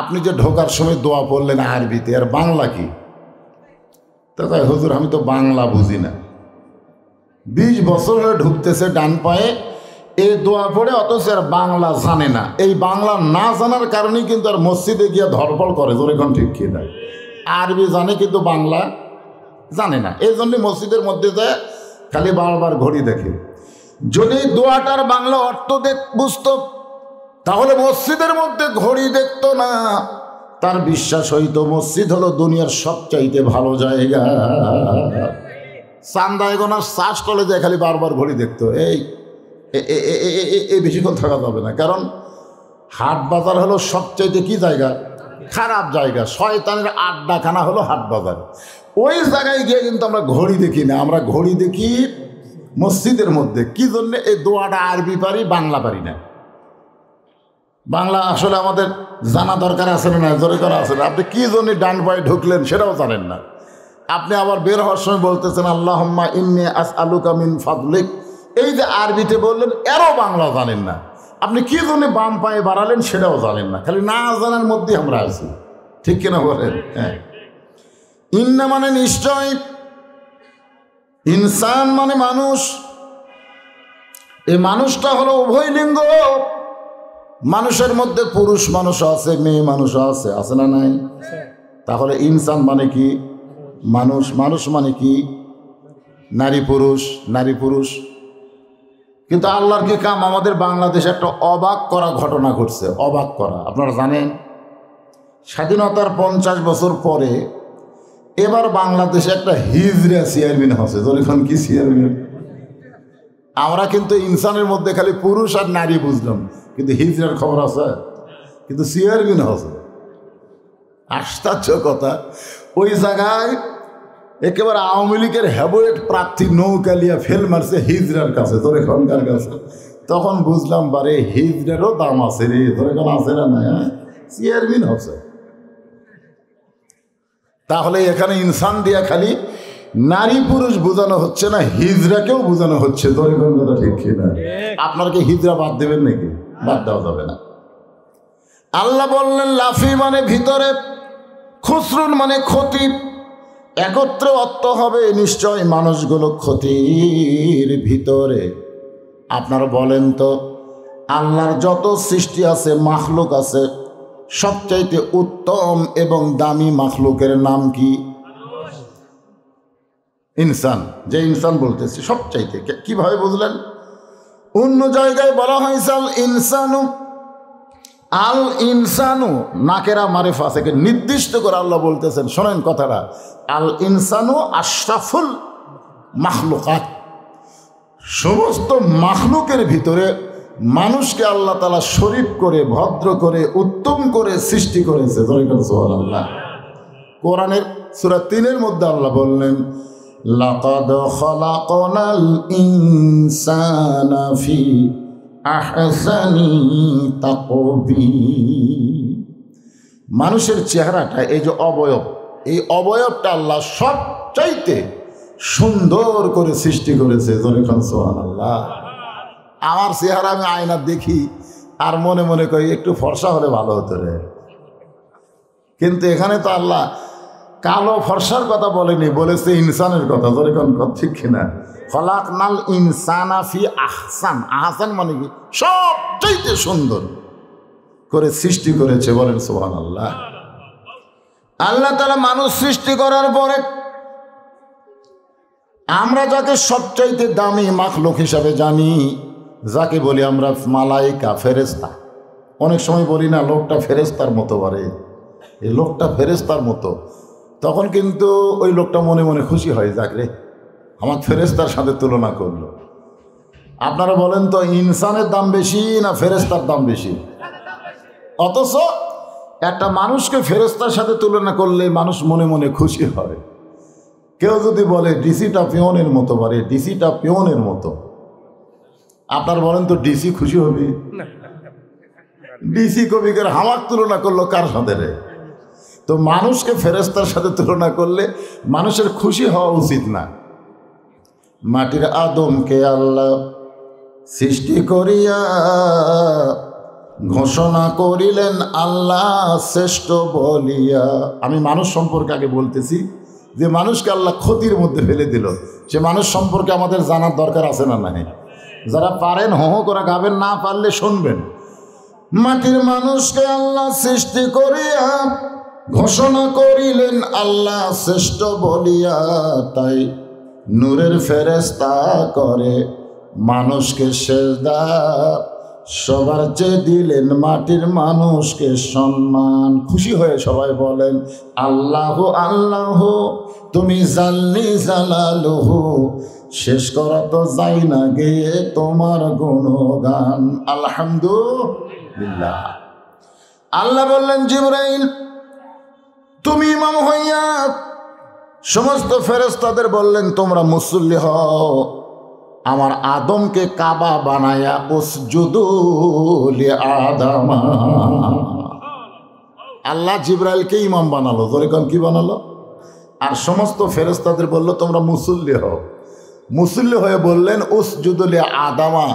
আপনি যে ঢোকার সময় দোয়া পড়লেন আরবিতে, আর বাংলা কি? তো কয়, হুজুর আমি তো বাংলা বুঝি না। 20 বছর হলে ঢুকতেছে ডান পায়ে এই দোয়া পড়ে, অথচ আর বাংলা জানে না। এই বাংলা না জানার কারণেই কিন্তু আর মসজিদে গিয়ে ধরপড় করে, জোরে কোন ঠিক কি না? আরবি জানে কিন্তু বাংলা জানে না, এই জন্যই মসজিদের মধ্যে যায় খালি বারবার ঘড়ি দেখে। যদি দোয়াটার বাংলা অর্থ বুঝতো তাহলে মসজিদের মধ্যে ঘড়ি দেখতো না, তার বিশ্বাস হইতো মসজিদ হলো দুনিয়ার সবচাইতে ভালো জায়গা। চান্দায় গোনার শ্বাস টলে যায় খালি বারবার ঘড়ি দেখতো। এই বেশিক্ষণ থাকা যাবে না, কারণ হাট বাজার হলো সবচাইতে কি জায়গা? খারাপ জায়গা। শয়তানের আড্ডাখানা হলো হাট বাজার। ওই জায়গায় গিয়ে কিন্তু আমরা ঘড়ি দেখি না, আমরা ঘড়ি দেখি মসজিদের মধ্যে। কি জন্য? এই দোয়াটা আরবি পারি, বাংলা পারি না। বাংলা আসলে আমাদের জানা দরকার আছে না? জোরে করা আছে না? আপনি কি জন্য ডান পায়ে ঢুকলেন সেটাও জানেন না। আপনি আবার বের হওয়ার সময় বলতেছেন আল্লাহুম্মা ইন্নী আসআলুকা মিন ফাদলিক, এই যে আরবিতে বললেন এরও বাংলা জানেন না। আপনি কি জন্য বাম পায়ে বাড়ালেন সেটাও জানেন না, খালি না জানার মধ্যে আমরা আছি। ঠিক কিনা বলেন? হ্যাঁ। ইন্না মানে নিশ্চয়, ইনসান মানে মানুষ। এই মানুষটা হলো উভয় লিঙ্গ। মানুষের মধ্যে পুরুষ মানুষও আছে, মেয়ে মানুষও আছে, আছে না নাই? তাহলে ইনসান মানে কি? মানুষ। মানুষ মানে কি? নারী পুরুষ, নারী পুরুষ। কিন্তু আল্লাহর কি কাম, আমাদের বাংলাদেশে একটা অবাক করা ঘটনা ঘটছে। অবাক করা, আপনারা জানেন স্বাধীনতার 50 বছর পরে এবার বাংলাদেশে একটা হিজড়া চেয়ারম্যান হচ্ছে। যখন কি চেয়ারম্যান? আমরা কিন্তু ইনসানের মধ্যে খালি পুরুষ আর নারী বুঝলাম, কিন্তু হিজড়ার খবর আছে, কিন্তু চেয়ারম্যান হচ্ছে। আশ্চর্য কথা, ওই জায়গায় একেবারে আওয়ামী লীগের হ্যাভোয়েট প্রার্থী নৌকালিয়া ফেল মারছে হিজড়ার কাছে, তোর এখনকার কাছে। তখন বুঝলাম বারে হিজড়ারও দাম আছে রে, তোর এখন আছে না? হ্যাঁ, চেয়ারম্যান হচ্ছে। তাহলে এখানে ইনসান দিয়া খালি নারী পুরুষ বোঝানো হচ্ছে না, হিজড়াকেও বোঝানো হচ্ছে। তোর এখন কথা ঠিক কিনা? আপনারা কি হিজড়া বাদ দেবেন নাকি? বাদ দেওয়া যাবে না। আল্লাহ বললেন লাফি মানে ভিতরে, খুসরুন মানে ক্ষতি। একত্রে অর্থ হবে নিশ্চয় মানুষগুলো ক্ষতির ভিতরে। আপনারা বলেন তো, আল্লাহর যত সৃষ্টি আছে, মাখলুক আছে, সবচাইতে উত্তম এবং দামি মাখলুকের নাম কি? ইনসান। যে ইনসান বলতেছি সবচাইতে, কিভাবে বুঝলেন? অন্য জায়গায় বলা হয়েছে আল ইনসানু, আল ইনসানু নাকেরা মারিফা থেকে নির্দিষ্ট করে আল্লাহ বলতেছেন। শোনেন কথাটা, আল ইনসানু আশরাফুল মাখলুকাত। সমস্ত মাখলুকের ভিতরে মানুষকে আল্লাহ তাআলা শরীফ করে, ভদ্র করে, উত্তম করে সৃষ্টি করেছে। সুবহানাল্লাহ। কোরআনের সূরা 3-এর মধ্যে আল্লাহ বললেন লাকাদ খালাকনাল ইনসানা ফি আহসানি তাকবীর। মানুষের চেহারাটা, এই যে অবয়ব, এই অবয়বটা আল্লাহ সবচাইতে সুন্দর করে সৃষ্টি করেছে। সুবহানাল্লাহ। আমার চেহারা আমি আয়না দেখি আর মনে মনে করি একটু ফর্সা হলে ভালো হতো রে, কিন্তু এখানে তো আল্লাহ কালো ফর্সার কথা বলেনি, বলেছে ইনসানের কথা। ঠিক কিনা? খলাকনাল ইনসানা ফি আহসান। আহসান মানে কি? সবচাইতে সুন্দর করে সৃষ্টি করেছে। বলেন সুবহানাল্লাহ। আল্লাহ তাআলা মানুষ সৃষ্টি করার পরে আমরা যাকে সবচাইতে দামি মাখলুক হিসাবে জানি, যাকে বলি আমরা মালাইকা, ফেরেশতা। অনেক সময় বলি না লোকটা ফেরেশতার মতো, বারে এই লোকটা ফেরেশতার মতো, তখন কিন্তু ওই লোকটা মনে মনে খুশি হয়, যাক রে আমার ফেরেশতার সাথে তুলনা করলো। আপনারা বলেন তো, ইনসানের দাম বেশি না ফেরেশতার দাম বেশি? অথচ একটা মানুষকে ফেরেশতার সাথে তুলনা করলে মানুষ মনে মনে খুশি হয়। কেউ যদি বলে ডিসিটা পিয়নের মতো, বারে ডিসিটা পিয়নের মতো, আপনার বলেন তো ডিসি খুশি হবে? ডিসি কবিকের হামাক তুলনা করলো কার সাথে রে? তো মানুষকে ফেরেশতার সাথে তুলনা করলে মানুষের খুশি হওয়া উচিত না। মাটির আদমকে আল্লাহ সৃষ্টি করিয়া ঘোষণা করিলেন আল্লাহ শ্রেষ্ঠ বলিয়া। আমি মানুষ সম্পর্কে আগে বলতেছি যে মানুষকে আল্লাহ ক্ষতির মধ্যে ফেলে দিল, সে মানুষ সম্পর্কে আমাদের জানার দরকার আছে না নাই? যারা পারেন হো হো করে গাবেন, না পারলে শুনবেন। মাটির মানুষকে আল্লাহ সৃষ্টি করিয়া ঘোষণা করিলেন আল্লাহ শ্রেষ্ঠ বলিয়া, তাই নূরের ফেরেশতা করে মানুষকে সেজদা, সবার চেয়ে দিলেন মাটির মানুষকে সম্মান। খুশি হয়ে সবাই বলেন আল্লাহ আল্লাহ, তুমি জাল্লি জালালুহু, শেষ করা তো যাই না গেয়ে তোমার গুণগান। আলহামদুলিল্লাহ। আল্লাহ বললেন জিবরাইল তুমি ইমাম হইয়া সমস্ত ফেরেশতাদের বললেন তোমরা মুসল্লি হও, আমার আদমকে কাবা বানায়া উসজুদু লিআদামা। আল্লাহ জিবরাইলকে ইমাম বানালো, যেরকম কি বানালো? আর সমস্ত ফেরেশতাদের বলল তোমরা মুসল্লি হও। মুসল্লি হয়ে বললেন উসজুদু লিআদামা,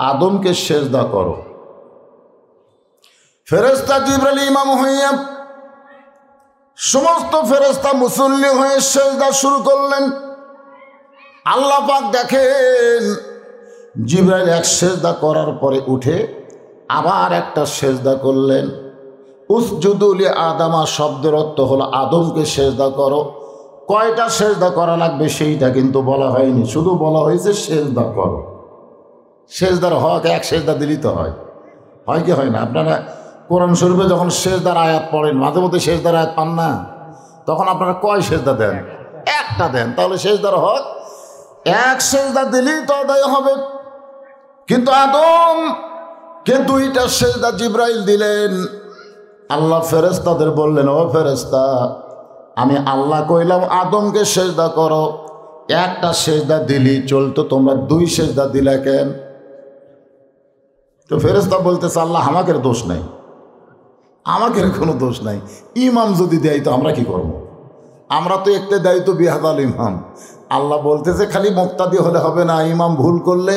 আদমকে সেজদা করো। ফেরেশতা জিবরাইল ইমাম হইয়া সমস্ত ফেরেশতা মুসল্লি হয়ে সেজদা শুরু করলেন। আল্লাহ পাক দেখেন জিবরাইল এক সেজদা করার পরে উঠে আবার একটা সেজদা করলেন। উসজুদু লিআদামা শব্দের অর্থ হলো আদমকে সেজদা করো। কয়টা সেজদা করা লাগবে সেইটা কিন্তু বলা হয়নি, শুধু বলা হয়েছে সেজদা করো। সেজদার হক এক সেজদা দিলেই তো হয়, হয় কি হয় না? আপনারা কোরআন শরীফে যখন সেজদার আয়াত পড়েন, মাঝে মধ্যে সেজদার আয়াত পান না, তখন আপনারা কয় সেজদা দেন? একটা দেন। তাহলে সেজদার হক এক সেজদা দিলেই তো আদায় হবে। কিন্তু আদমকে দুইটা সেজদা জিবরাইল দিলেন। আল্লাহ ফেরেশতাদের বললেন ও ফেরেশতা, আমি আল্লাহ কইলাম আদমকে সেজদা করো, একটা সেজদা দিলি চলতো, তোমরা দুই সেজদা দিলে কেন? তো ফেরেশতা বলতেছে আল্লাহ আমাকে দোষ নাই, আমাকে কোনো দোষ নাই। ইমাম যদি দেয় তো আমরা কি করব? আমরা তো একটা দায়িত্ব বিহাদাল ইমাম। আল্লাহ বলতেছে খালি মুক্তাদি হলে হবে না, ইমাম ভুল করলে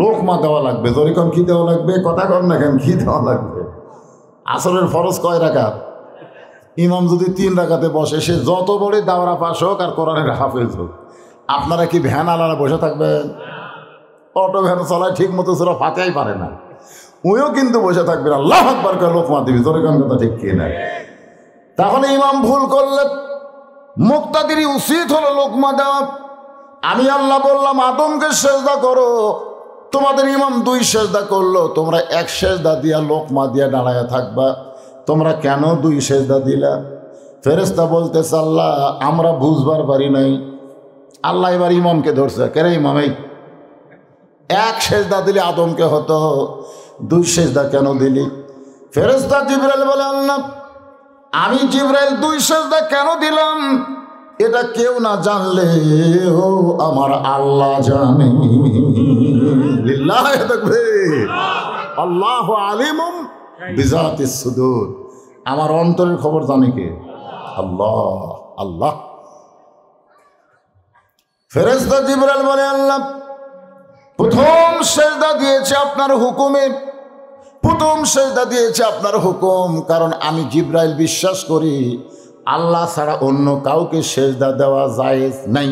লোকমা দেওয়া লাগবে। যেরকম কি দেওয়া লাগবে? কথা কর না কেন, কি দেওয়া লাগবে? আসরের ফরজ কয় রাকাত? ইমাম যদি 3 রাকাতে বসে, সে যত বড় দাওরা পাশ হোক আর কোরআনের হাফেজ হোক, আপনারা কি ভ্যান আলাদা বসে থাকবেন? অটো ভ্যান চলায় ঠিক মতো সেটা ফাতেই পারে না, ওইও কিন্তু বসে থাকবেন আল্লাহু আকবার করে লোকমা দিবি। যেরকম কথা ঠিক কি না? তাহলে ইমাম ভুল করলে মুক্তাদিরই উচিত হলো লোকমা দেওয়া। আমি আল্লাহ বললাম আদমকে সেজদা করো, তোমাদের ইমাম 2 সেজদা করলো, তোমরা 1 সেজদা দিয়া লোকমা দিয়া দাঁড়ায় থাকবা। তোমরা কেন 2 সেজদা দিলা? ফেরেশতা বলতেছে আল্লাহ আমরা বুঝবার পারি নাই। আল্লাহ এবার ইমামকে ধরছে, কেরে ইমাম এই 1 সেজদা দিলে আদমকে হতো, 2 সেজদা কেন দিলি? ফেরেশতা জিবরাইল বলে আল্লাহ আমি জিবরাইল 2 সেজদা কেন দিলাম এটা কেউ না জানলে ও আমার আল্লাহ জানে। লিল্লাহি তাকবীর। আল্লাহু আলিমুম বিজাতিস সুদূর। আমার অন্তরের খবর জানে কে? আল্লাহ। আল্লাহ। ফেরেশতা জিবরাইল বলে আল্লাহ প্রথম সেজদা দিয়েছে আপনার হুকুমে, প্রথম সেজদা দিয়েছে আপনার হুকুম, কারণ আমি জিবরাইল বিশ্বাস করি আল্লাহ ছাড়া অন্য কাউকে সেজদা দেওয়া জায়েজ নাই।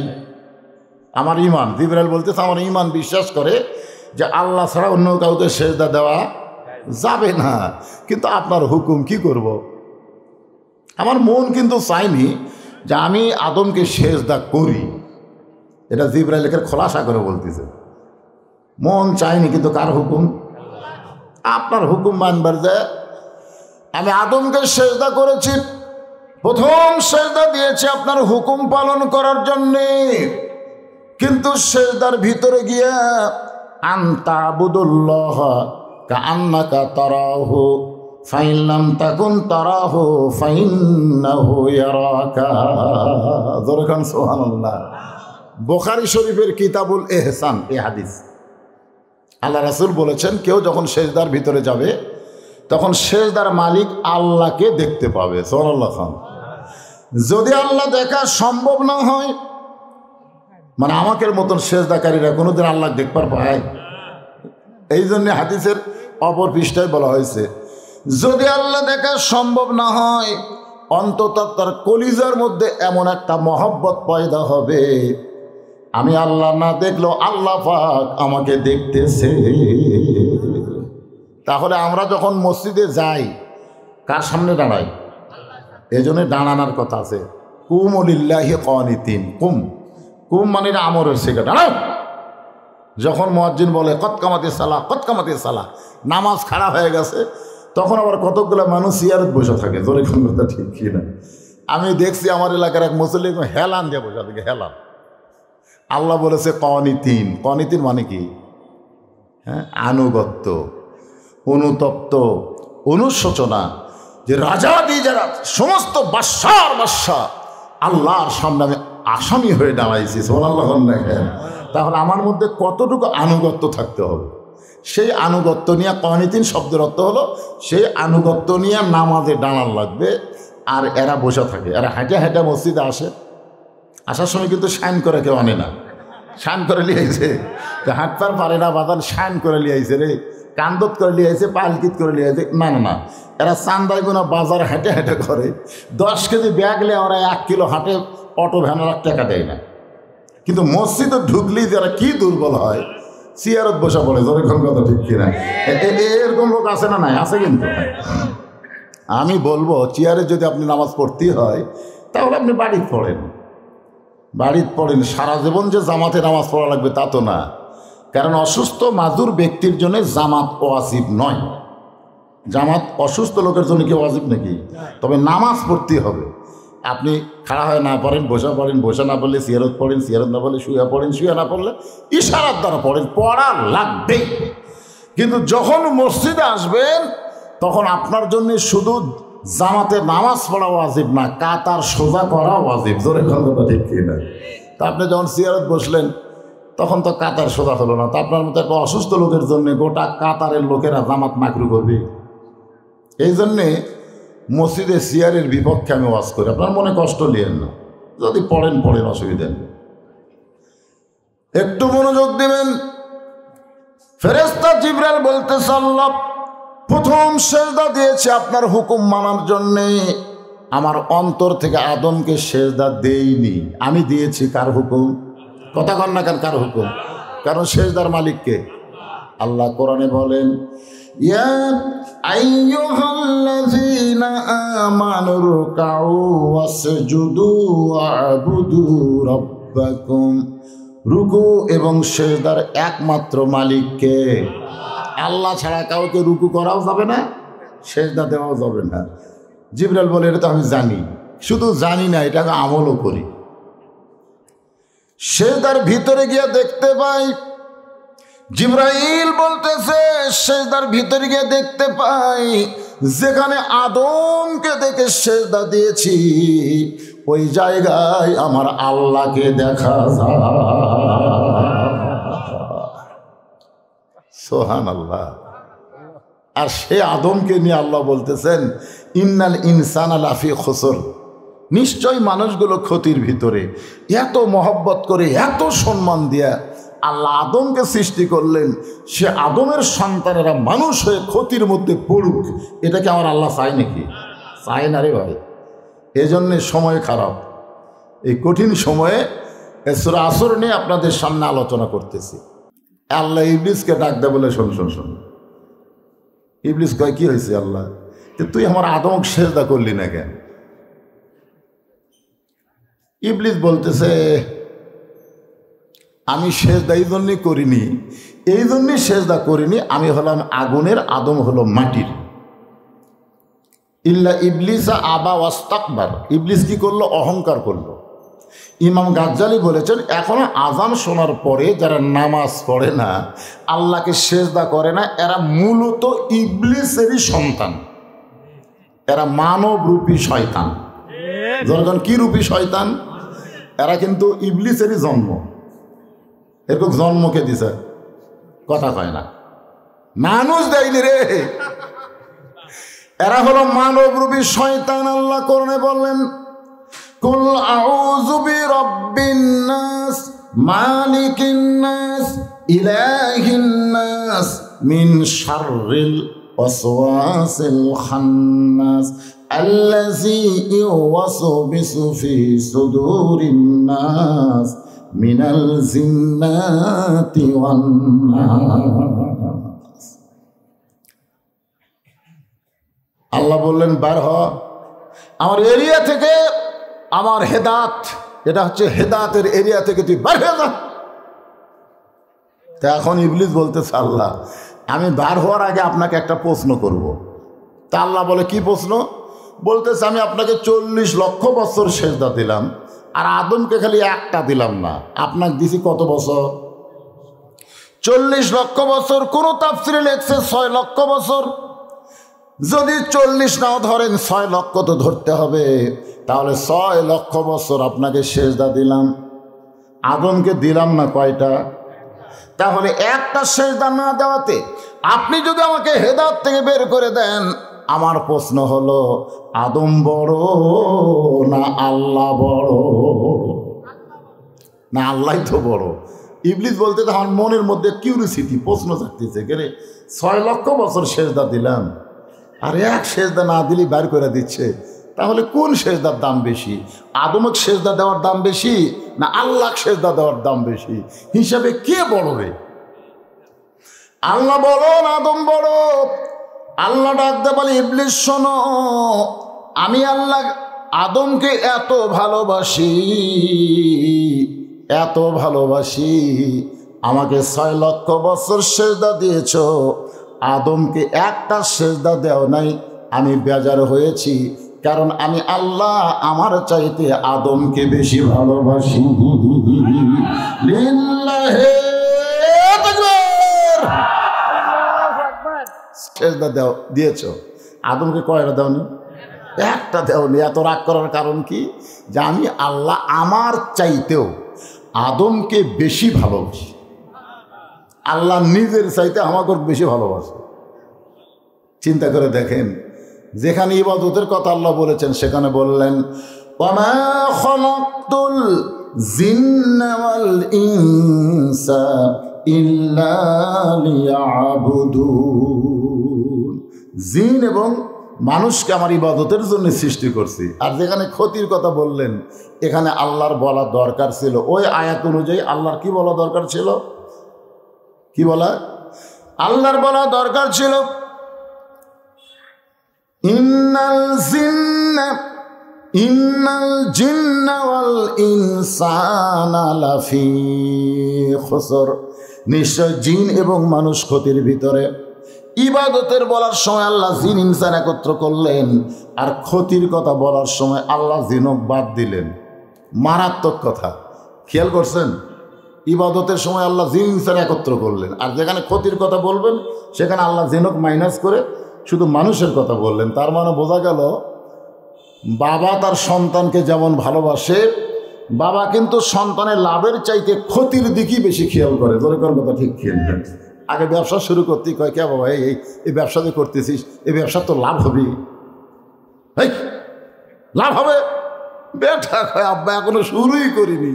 আমার ঈমান, জিবরাইল বলতেছে আমার ঈমান বিশ্বাস করে যে আল্লাহ ছাড়া অন্য কাউকে সেজদা দেওয়া যাবে না, কিন্তু আপনার হুকুম কি করব? আমার মন কিন্তু চাইনি যে আমি আদমকে সেজদা করি, এটা জিবরাইলকে খোলাসা করে বলতেছে। মন চাইনি, কিন্তু কার হুকুম? আপনার হুকুম মানবার যে আমি আদমকে সেজদা করেছি, প্রথম সেজদা দিয়েছে আপনার হুকুম পালন করার জন্যে। কিন্তু সেজদার ভিতরে গিয়া আনতা আবুদুল্লাহ কাআন্নাকা তারাহু ফাইন লাম তাকুন তারাহু ফাইন্নাহু ইয়ারাকা। যখন সুবহানাল্লাহ। বুখারী শরীফের কিতাবুল ইহসান এই হাদিস। আল্লাহ রাসূল বলেছেন কেউ যখন সেজদার ভিতরে যাবে তখন সেজদার মালিক আল্লাহকে দেখতে পাবে। সুবহানাল্লাহ খান। যদি আল্লাহ দেখা সম্ভব না হয়, মানে আমাদের মতন সেজদাকারীরা কোনোদিন আল্লাহ দেখবার পায়? এই জন্য হাদিসের অপর পৃষ্ঠায় বলা হয়েছে, যদি আল্লাহ দেখা সম্ভব না হয়, অন্তত তার কলিজার মধ্যে এমন একটা মহব্বত পয়দা হবে, আমি আল্লাহ না দেখলেও আল্লাহ পাক আমাকে দেখতেছে। তাহলে আমরা যখন মসজিদে যাই কার সামনে দাঁড়াই? এই জন্য দাঁড়ানোর কথা আছে, কুম লিল্লাহি কানিতিন। কুম মানে আমরের শেখা, দাঁড়াও। যখন মুয়াজ্জিন বলে কত কামাতে সালাহ, কত কামাতে সালাহ, নামাজ খাড়া হয়ে গেছে, তখন আবার কতগুলো মানুষ সিয়ারত বসে থাকে। জোরে কোন কথা ঠিক কি না? আমি দেখছি আমার এলাকার এক মুসল্লি হেলান দিয়ে বসে থাকে, হেলান। আল্লাহ বলেছে কনিতিন। কনিতিন মানে কি? হ্যাঁ, আনুগত্য, অনুতপ্ত, অনুশোচনা। যে রাজা দিয়ে যারা সমস্ত বাদশার বাদশা আল্লাহর সামনে আমি আসামি হয়ে দাঁড়াইছি, সুবহানাল্লাহ দেখেন। তাহলে আমার মধ্যে কতটুকু আনুগত্য থাকতে হবে? সেই আনুগত্য নিয়ে কনিতিন শব্দের অর্থ হলো সেই আনুগত্য নিয়ে নামাজে দাঁড়ান লাগবে। আর এরা বসে থাকে, এরা হাঁটে হাঁটে মসজিদে আসে, আসার সময় কিন্তু শাইন করে কেউ আনে না। শান করে লিয়েছে, হাঁটবার পারে না বাদান, শান করে লিয়েছে রে, কান্দত করে লিয়েছে, পালকিত করে লিয়েছে। না না না, এরা চান্দাই গুনা বাজার হেঁটে হেঁটে করে। 10 কেজি ব্যাগ নিয়ে ওরা 1 কিলো হাঁটে, অটো ভ্যানের টাকা দেয় না। কিন্তু মসজিদে ঢুকলেই যারা কি দুর্বল হয়, চেয়ারত বসা পড়ে। জোরে কোন কথা ঠিক কিনা? এরকম লোক আছে না? নাই, আছে। কিন্তু আমি বলবো, চেয়ারে যদি আপনি নামাজ পড়তেই হয় তাহলে আপনি বাড়িতে পড়েন, বাড়িতে পড়েন। সারা জীবন যে জামাতে নামাজ পড়া লাগবে তা তো না। কারণ অসুস্থ মাজুর ব্যক্তির জন্য জামাত ওয়াজিব নয়। জামাত অসুস্থ লোকের জন্য কি ওয়াজিব নাকি? তবে নামাজ পড়তেই হবে। আপনি খাড়া হয়ে না পড়েন, বসা পড়েন, বসা না পড়লে সিয়ারত পড়েন, সিয়ারত না পড়লে শুয়ে পড়েন, শুয়ে না পড়লে ইশারার দ্বারা পড়েন, পড়া লাগবেই। কিন্তু যখন মসজিদে আসবেন তখন আপনার জন্য শুধু জামাতে নামাজ পড়া ওয়াজিব না, কাতার সোজা করা ওয়াজিব। জোরে কথা ঠিক কিনা? তা আপনি যখন সিয়ারত বসলেন তখন তো কাতার সোজা হলো না। তা আপনার মতো একটা অসুস্থ লোকের জন্য গোটা কাতারের লোকেরা জামাত মাকরু করবে। এই জন্যে মসজিদে সিয়ারের বিপক্ষে আমি ওয়াজ করি। আপনার মনে কষ্ট নিয়েন না, যদি পড়েন পড়েন, অসুবিধা নেই। একটু মনোযোগ দিবেন। ফেরেশতা জিবরাইল বলতেছে, আল্লাহ প্রথম সেজদা দিয়েছে আপনার হুকুম মানার জন্যে। আমার অন্তর থেকে আদমকে সেজদা দেইনি, আমি দিয়েছি কার হুকুম? কথা কন না কেন? কার হুকুম? কারণ সেজদার মালিককে আল্লাহ কোরআনে বলেন, ইয়া আইয়ুহাল্লাযীনা আমানু রুকউ ওয়াসজুদু ওয়া'বুদু রাব্বাকুম। রুকু এবং সেজদার একমাত্র মালিককে। আল্লাহ ছাড়া কাউকে রুকু করাও যাবে না, সেজদা দেওয়াও যাবে না। জিবরাইল বলে, এটা তো আমি জানি, শুধু জানি না, এটা আমি আমলও করি। সেজদার ভিতরে গিয়ে দেখতে পাই, জিবরাইল বলতেছে সেজদার ভিতরে গিয়ে দেখতে পাই যেখানে আদমকে দেখে সেজদা দিয়েছি ওই জায়গায় আমার আল্লাহকে দেখা যায়। সুবহানাল্লাহ। আর সে আদমকে নিয়ে আল্লাহ বলতেছেন, ইন্নাল ইনসানা লাফি খুসর। নিশ্চয় মানুষগুলো ক্ষতির ভিতরে। এত মহব্বত করে, এত সম্মান দিয়া আল্লাহ আদমকে সৃষ্টি করলেন, সে আদমের সন্তানেরা মানুষ হয়ে ক্ষতির মধ্যে পড়ুক, এটাকে আমার আল্লাহ চায় নাকি? চায় না রে ভাই। এজন্যে সময় খারাপ। এই কঠিন সময়ে সূরা আসর নিয়ে আপনাদের সামনে আলোচনা করতেছি। আল্লাহ ইবলিসকে ডাক দেয়, বলে শোন শোন শোন। ইবলিস কয়, কি হয়েছে আল্লাহ? তুই আমার আদম সেজদা করলি না কেন? ইবলিস বলতেছে, আমি সেজদা এই জন্যই করিনি, এই জন্যই সেজদা করিনি, আমি হলাম আগুনের, আদম হলো মাটির। ইল্লা ইবলিসা আবা ওয়াস্তাকবার। ইবলিস কি করলো? অহংকার করলো। ইমাম গাজ্জালি বলেছেন, এখনো আজান শোনার পরে যারা নামাজ পড়ে না, আল্লাহকে সেজদা করে না, এরা মূলত ইবলিসেরই সন্তান। এরা মানব রূপী শয়তান। যখন কি রূপী শয়তান? এরা কিন্তু ইবলিসেরই জন্ম। এরকম জন্মকে দিছে, কথা কয় না, মানুষ দেয়নি রে। এরা হলো মানবরূপী শয়তান। আল্লাহ কোরআনে বললেন, কুল আউযু বিরাব্বিন নাস মালিকিন নাস ইলাহিন নাস মিন শাররিল ওয়াসওয়াসিল খান্নাস আল্লাযী ইউওয়াসবিসু ফি সুদুরিন নাস মিনাল জিন্নাতি ওয়ান নাস। আল্লাহ বললেন, বার হ আমার এরিয়া থেকে, আমার হেদাত, এটা হচ্ছে হেদাতের এরিয়া থেকে তুই বার হয়ে যা। তা এখন ইবলিস বলতেছে, আল্লাহ আমি বার হওয়ার আগে আপনাকে একটা প্রশ্ন করব। তা আল্লাহ বলে, কি প্রশ্ন? বলতেছে, আমি আপনাকে 40 লক্ষ বছর সেজদা দিলাম, আর আদমকে খালি একটা দিলাম না, আপনাকে দিছি কত বছর? 40 লক্ষ বছর। কোন তাফসিরে লেখছে 6 লক্ষ বছর। যদি 40 নাও ধরেন, 6 লক্ষ তো ধরতে হবে। তাহলে 6 লক্ষ বছর আপনাকে সেজদা দিলাম, আদমকে দিলাম না কয়টা? তাহলে একটা সেজদা না দেওয়াতে আপনি যদি আমাকে হেদাত থেকে বের করে দেন, আমার প্রশ্ন হলো, আদম বড় না আল্লাহ বড়? না আল্লাহই তো বড়। ইবলিস বলতে তো আমার মনের মধ্যে কিউরিসিটি, প্রশ্ন থাকতেছে, কে রে 6 লক্ষ বছর সেজদা দিলাম, আর এক সেজদা না দিলেই বাইর করে দিচ্ছে। তাহলে কোন সেজদার দাম বেশি? আদমক সেজদা দেওয়ার দাম বেশি না আল্লাহ সেজদা দেওয়ার দাম বেশি? হিসাবে কে বড় রে? আল্লাহ বড় না আদম বড়? আল্লাহ ডাকতে বলে, ইবলিস শোনো, আমি আল্লাহ আদমকে এত ভালোবাসি, এত ভালোবাসি, আমাকে 6 লক্ষ বছর সেজদা দিয়েছ, আদমকে একটা সেজদা দেও নাই। আমি বেজার হয়েছি, কারণ আমি আল্লাহ আমার চাইতে আদমকে বেশি ভালোবাসি। লিল্লাহি তাকবীর। সেজদা দাও দিয়েছ, আদমকে কয়টা দাওনি? একটা দেওনি। এত রাগ করার কারণ কি? যে আমি আল্লাহ আমার চাইতেও আদমকে বেশি ভালোবাসি। আল্লাহ নিজের চাইতে আমাকে বেশি ভালোবাসে। চিন্তা করে দেখেন, যেখানে ইবাদতের কথা আল্লাহ বলেছেন, সেখানে বললেন, ওয়ামা খালাকতুল জিন্না ওয়াল ইনসা ইল্লা লিয়াবুদুন। জিন এবং মানুষকে আমার ইবাদতের জন্য সৃষ্টি করছি। আর যেখানে ক্ষতির কথা বললেন, এখানে আল্লাহর বলা দরকার ছিল, ওই আয়াত অনুযায়ী আল্লাহর কি বলা দরকার ছিল? কি বলা? আল্লাহর বলা দরকার ছিল, ইন্নাল জিন্না ওয়াল ইনসানা লাফি খুসর। নিশ্চয় জিন এবং মানুষ ক্ষতির ভিতরে। ইবাদতের বলার সময় আল্লাহ জিন ইনসান একত্র করলেন, আর ক্ষতির কথা বলার সময় আল্লাহ জিনক বাদ দিলেন। মারাত্মক কথা, খেয়াল করছেন? ইবাদতের সময় আল্লাহ জিন ইনসান একত্র করলেন, আর যেখানে ক্ষতির কথা বলবেন সেখানে আল্লাহ জিনক মাইনাস করে শুধু মানুষের কথা বললেন। তার মানে বোঝা গেল, বাবা তার সন্তানকে যেমন ভালোবাসে, বাবা কিন্তু সন্তানের লাভের চাইতে ক্ষতির দিকই বেশি খেয়াল করে। দরকার কথা ঠিক খেয়াল করেন। আগে ব্যবসা শুরু করতেই কয়, কে বাবা এই ব্যবসা যে করতেছিস, এই ব্যবসা তো লাভ হবে, লাভ হবে। বেটা কয়, আব্বা এখনো শুরুই করিনি।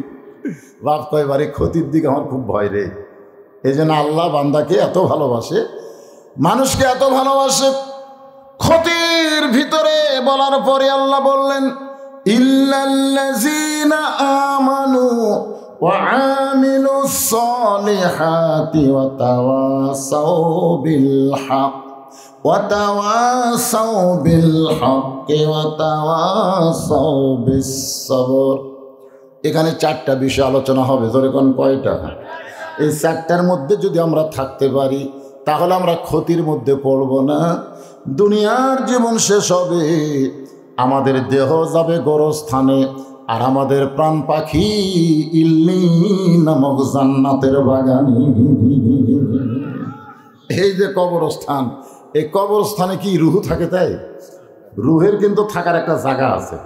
বাপ কয়, বারে ক্ষতির দিকে আমার খুব ভয় রে। এই জন্য আল্লাহ বান্দাকে এত ভালোবাসে, মানুষকে এত ভালোবাসে। ক্ষতির ভিতরে বলার পরে আল্লাহ বললেন, ইল্লাল্লাযীনা আমানু ওয়া আমিলুস সালিহাতি ওয়া তাওয়াসাউ বিল হক ওয়া তাওয়াসাউ বিল হক্কি ওয়া তাওয়াসাউ বিস সবর। এখানে 4টা বিষয় আলোচনা হবে। ধরে কোন কয়টা? এই 4টার মধ্যে যদি আমরা থাকতে পারি, তাহলে আমরা ক্ষতির মধ্যে পড়ব না। দুনিয়ার জীবন শেষ হবে, আমাদের দেহ যাবে গোরস্থানে, আর আমাদের প্রাণ পাখি ইল্লিন নামক জান্নাতের বাগানে। এই যে কবরস্থান, এই কবরস্থানে কি রুহ থাকে? তাই রুহের কিন্তু থাকার একটা জায়গা আছে,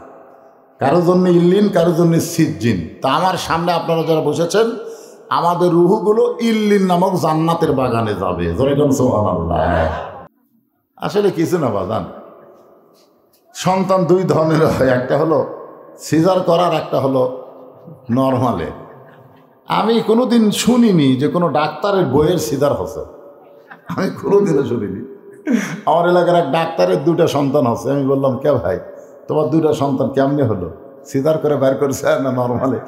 কারোর জন্য ইল্লিন, কারোর জন্য সিজ্জিন। তা আমার সামনে আপনারা যারা বসেছেন, আমাদের রুহগুলো ইল্লিন নামক জান্নাতের বাগানে যাবে। জোরে কোন সুবহানাল্লাহ। আসলে কিছু না বাজান, সন্তান দুই ধরনের হয়, একটা হলো সিজার করার, একটা হলো নর্মালে। আমি কোনোদিন শুনিনি যে কোনো ডাক্তারের বইয়ের সিজার হচ্ছে, আমি কোনোদিনও শুনিনি। আমার এলাকার এক ডাক্তারের দুটা সন্তান হচ্ছে। আমি বললাম, কে ভাই তোমার দুটা সন্তান কেমনে হলো? সিজার করে বের করেছে না নর্মালে?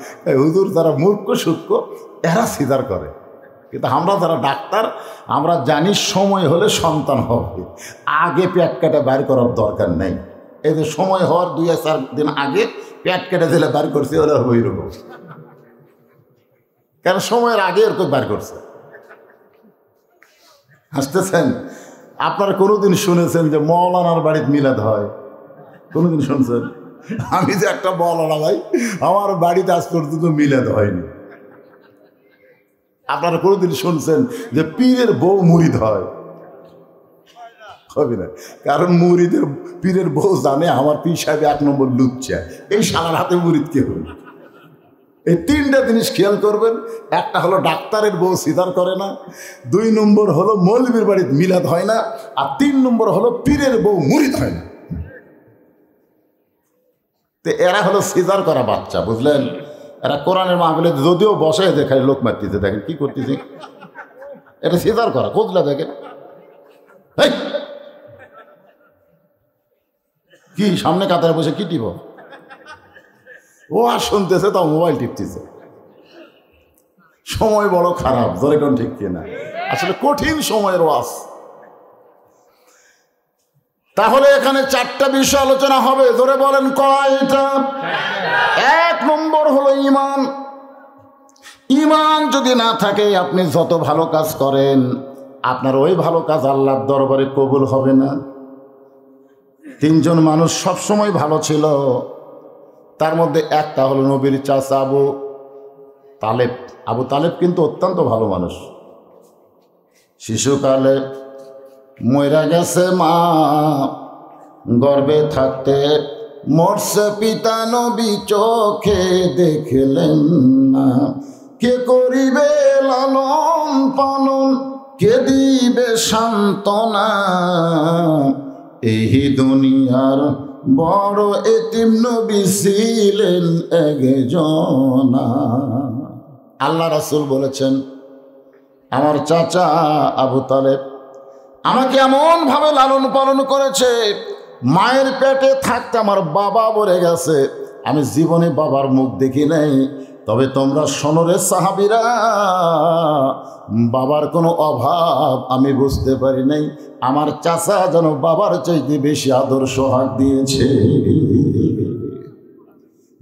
হুজুর যারা মূর্খ সূক্ষ্ম এরা সিজার করে, কিন্তু আমরা যারা ডাক্তার আমরা জানি সময় হলে সন্তান হবে, আগে পেট কেটে বের করার দরকার নেই। এই যে সময় হওয়ার 2-4 দিন আগে পেট কেটে দিলে বের করছে, ওরা ওই রকম, কেন সময়ের আগে এরকম বের করছে। হাসতেছেন? আপনারা কোনোদিন শুনেছেন যে মৌলানার বাড়িতে মিলাদ হয়? কোনোদিন শুনছেন? আমি যে একটা মৌলানা ভাই, আমার বাড়িতে আজ পর্যন্ত মিলাদ হয়নি। আপনারা কোনোদিন শুনছেন যে পীরের বউ মুরিদ হয়? হবে না, কারণ মুরিদের পীরের বউ জানে আমার পীর সাহেব 1 নম্বর লুচ্চা, এই শালার হাতে মুরিদ কে হল। এই 3টা জিনিস খেয়াল করবেন। একটা হলো ডাক্তারের বউ সিজার করে না, 2 নম্বর হলো মৌলবীর বাড়িতে মিলাদ হয় না, আর 3 নম্বর হলো পীরের বউ মুরিদ হয় না। তো এরা হলো সিজার করা বাচ্চা, বুঝলেন? এরা কোরআনের মাহফিলে যদিও বসে দেখায় লোক মারতেছে, দেখেন কি করতেছে, এটা সিজার করা। কোথায় দেখেন কি সামনে কাতারে বসে কি টিপ, ও আর শুনতেছে তাও মোবাইল টিপতেছে। সময় বড় খারাপ, ধরে কোন ঠিক কিনা? আসলে কঠিন সময়ের ওয়াজ। তাহলে এখানে 4টা বিষয় আলোচনা হবে, ধরে বলেন কয়টা? 1 নম্বর হলো ঈমান। ঈমান যদি না থাকে আপনি যত ভালো কাজ করেন আপনার ওই ভালো কাজ আল্লাহর দরবারে কবুল হবে না। 3 জন মানুষ সবসময় ভালো ছিল, তার মধ্যে একটা হলো নবীর চাচা আবু তালেব। আবু তালেব কিন্তু অত্যন্ত ভালো মানুষ। শিশুকালে মইরা গেছে মা, গর্ভে থাকতে মরছে পিতা, নবী চোখে দেখলেন না। কে করিবে লালন পালন, কে দিবে সান্ত্বনা, এই দুনিয়ার বড় এতিম নবী ছিলেন একজনা। আল্লাহ রাসূল বলেছেন, আমার চাচা আবু তালেব আমাকে এমনভাবে লালন পালন করেছে, মায়ের পেটে থাকতে আমার বাবা মরে গেছে, আমি জীবনে বাবার মুখ দেখি নাই। তবে তোমরা শোনরে সাহাবীরা, বাবার কোনো অভাব আমি বুঝতে পারি নাই। আমার চাচা যেন বাবার চাইতে বেশি আদর সোহাগ দিয়েছে।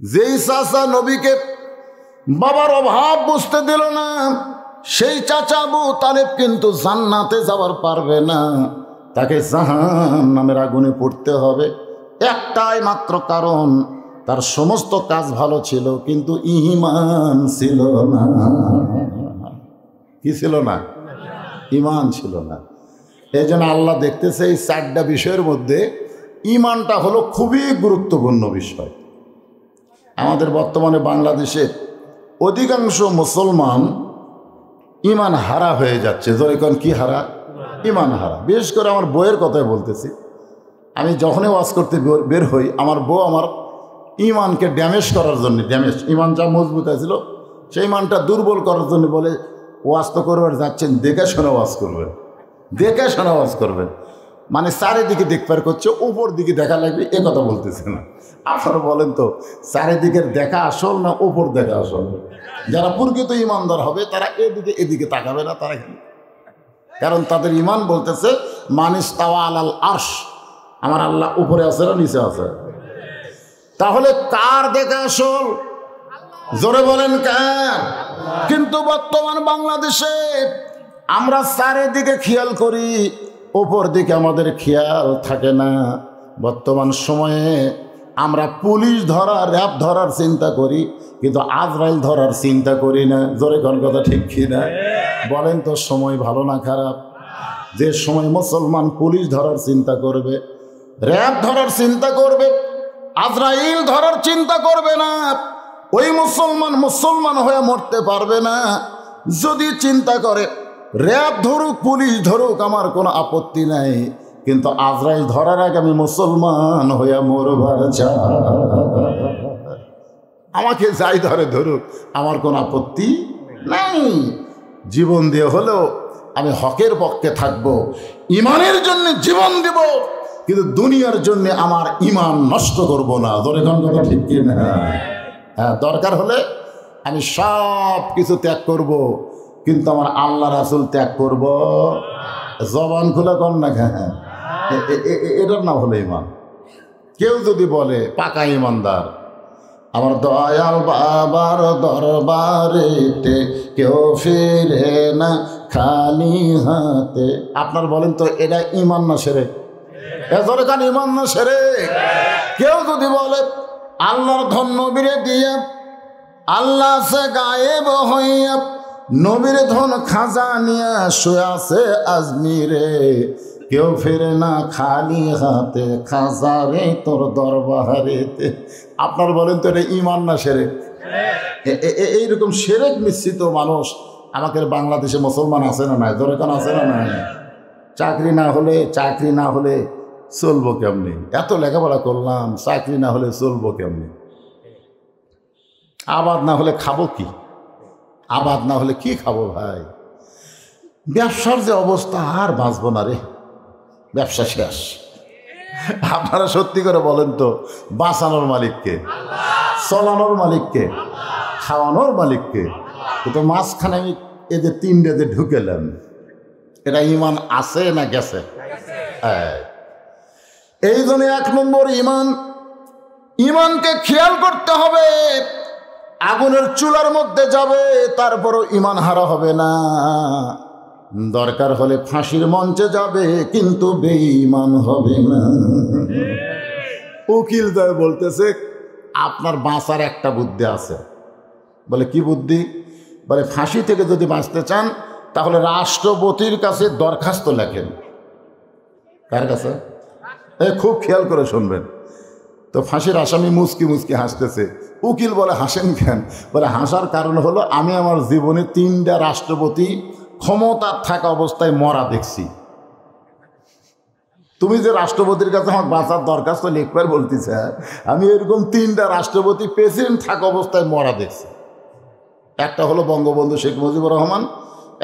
যেই চাচা নবীকে বাবার অভাব বুঝতে দিল না, সেই চাচা আবু তালেব কিন্তু জান্নাতে যাওয়ার পারবে না, তাকে জাহান্নামের আগুনে পড়তে হবে। একটাই মাত্র কারণ, তার সমস্ত কাজ ভালো ছিল কিন্তু ঈমান ছিল না। কি ছিল না? ঈমান ছিল না। এই জন্য আল্লাহ দেখতেছে এই 4টা বিষয়ের মধ্যে ঈমানটা হলো খুবই গুরুত্বপূর্ণ বিষয়। আমাদের বর্তমানে বাংলাদেশে অধিকাংশ মুসলমান ঈমান হারা হয়ে যাচ্ছে। যখন কি হারা? ঈমান হারা। বিশেষ করে আমার বউয়ের কথাই বলতেছি। আমি যখনই ওয়াজ করতে বের হই, আমার বউ আমার ঈমানকে ড্যামেজ করার জন্য, ঈমান যা মজবুত হয়েছিল সেই ঈমানটা দুর্বল করার জন্য বলে, ওয়াজ তো করবার যাচ্ছেন, দেখে শোনা ওয়াজ করবেন, দেখে শোনা ওয়াজ করবেন। মানে চারিদিকে দেখবার করছে, উপর দিকে দেখা লাগবে, এ কথা বলতেছে না। আপনারা বলেন তো, চারিদিকের দেখা আসল না উপর দেখা আসল? যারা প্রকৃত ঈমানদার হবে তারা এদিকে তাকাবে না, তারা, কারণ তাদের ঈমান বলতেছে মানিস্তাওয়া আলাল আরশ, আমার আল্লাহ উপরে আছে না নিচে আছে? তাহলে কার দেখা আসল? জোরে বলেন কার? কিন্তু বর্তমান বাংলাদেশে আমরা চারিদিকে খেয়াল করি, উপর দিকে আমাদের খেয়াল থাকে না। বর্তমান সময়ে আমরা পুলিশ ধরা, র্যাব ধরার চিন্তা করি, কিন্তু আজরাইল ধরার চিন্তা করি না। জোরে কোন কথা ঠিক কি না? বলেন তো, সময় ভালো না খারাপ? যে সময় মুসলমান পুলিশ ধরার চিন্তা করবে, র্যাব ধরার চিন্তা করবে, আজরাইল ধরার চিন্তা করবে না, ওই মুসলমান হয়ে মরতে পারবে না। যদি চিন্তা করে র্যাব ধরুক পুলিশ ধরুক আমার কোনো আপত্তি নাই, কিন্তু আজরাইল ধরার আগে আমি মুসলমান হইয়া মরবার চাই। আমাকে যাই ধরে ধরুক, আমার কোনো আপত্তি নাই। জীবন দিয়ে হলেও আমি হকের পক্ষে থাকব, ইমানের জন্য জীবন দেব, কিন্তু দুনিয়ার জন্য আমার ইমান নষ্ট করব না। ধরে কোন কথা ঠিক কি না? হ্যাঁ, দরকার হলে আমি সব কিছু ত্যাগ করব, কিন্তু আমার আল্লাহ রাসূল ত্যাগ করব। জবান খুলে কর না, হ্যাঁ, এটার নাম হলো ইমান। কেউ যদি বলে পাকা ইমানদার, আমার দয়াল বাবার দরবারেতে কেউ ফিরে না খালি হাতে, আপনার বলেন তো এটা ইমান না সেরে? এজরকান ইমান না সেরে? কেউ যদি বলে আল্লাহর ধন নবীরে দিয়ে আল্লাহ সে গায়েব হইয়া নবীর ধন খাজা নিয়ে শুয়ে আছে আজমিরে, কেউ ফেরে না খালি হাতে খাজা রে তোর দরবারেতে, আপনার বলেন তো এটা ইমান না সেরেক? এইরকম সেরেক মিশ্রিত মানুষ আমাদের বাংলাদেশে মুসলমান আছে না নাই? দরকার আছে না নাই? চাকরি না হলে চলবো কেমনি? এত লেখাপড়া করলাম, চাকরি না হলে চলবো কেমনি? আবাদ না হলে খাবো কি? আবাদ না হলে কি খাবো ভাই? ব্যবসার যে অবস্থা, আর বাঁচবো না রে, ব্যবসা শেষ। আপনারা সত্যি করে বলেন তো, বাঁচানোর মালিককে, চলানোর মালিককে, খাওয়ানোর মালিককে? কিন্তু মাঝখানে আমি এই যে তিনটাতে ঢুকেলাম, এটা ইমান আছে না গেছে? এই জন্য 1 নম্বর ইমানকে খেয়াল করতে হবে। আগুনের চুলার মধ্যে যাবে, তারপরও ইমান হারা হবে না। দরকার হলে ফাঁসির মঞ্চে যাবে, কিন্তু বেঈমান হবে না। উকিল দয় বলতেছে আপনার বাঁচার একটা বুদ্ধি আছে। বলে কি বুদ্ধি? বলে ফাঁসি থেকে যদি বাঁচতে চান তাহলে রাষ্ট্রপতির কাছে দরখাস্ত লেখেন। কার কাছে? খুব খেয়াল করে শুনবেন। তো ফাঁসির আসামি মুচকি মুচকি হাসতেছে। উকিল বলে হাসেন কেন? বলে হাসার কারণ হলো আমি আমার জীবনে 3টা রাষ্ট্রপতি ক্ষমতা থাকা অবস্থায় মরা দেখছি। তুমি যে রাষ্ট্রপতির কাছে আমার বাঁচার দরখাস্ত লিখবার বলতেছে, আমি এরকম 3টা রাষ্ট্রপতি প্রেসিডেন্ট থাকা অবস্থায় মরা দেখছি। একটা হলো বঙ্গবন্ধু শেখ মুজিবুর রহমান,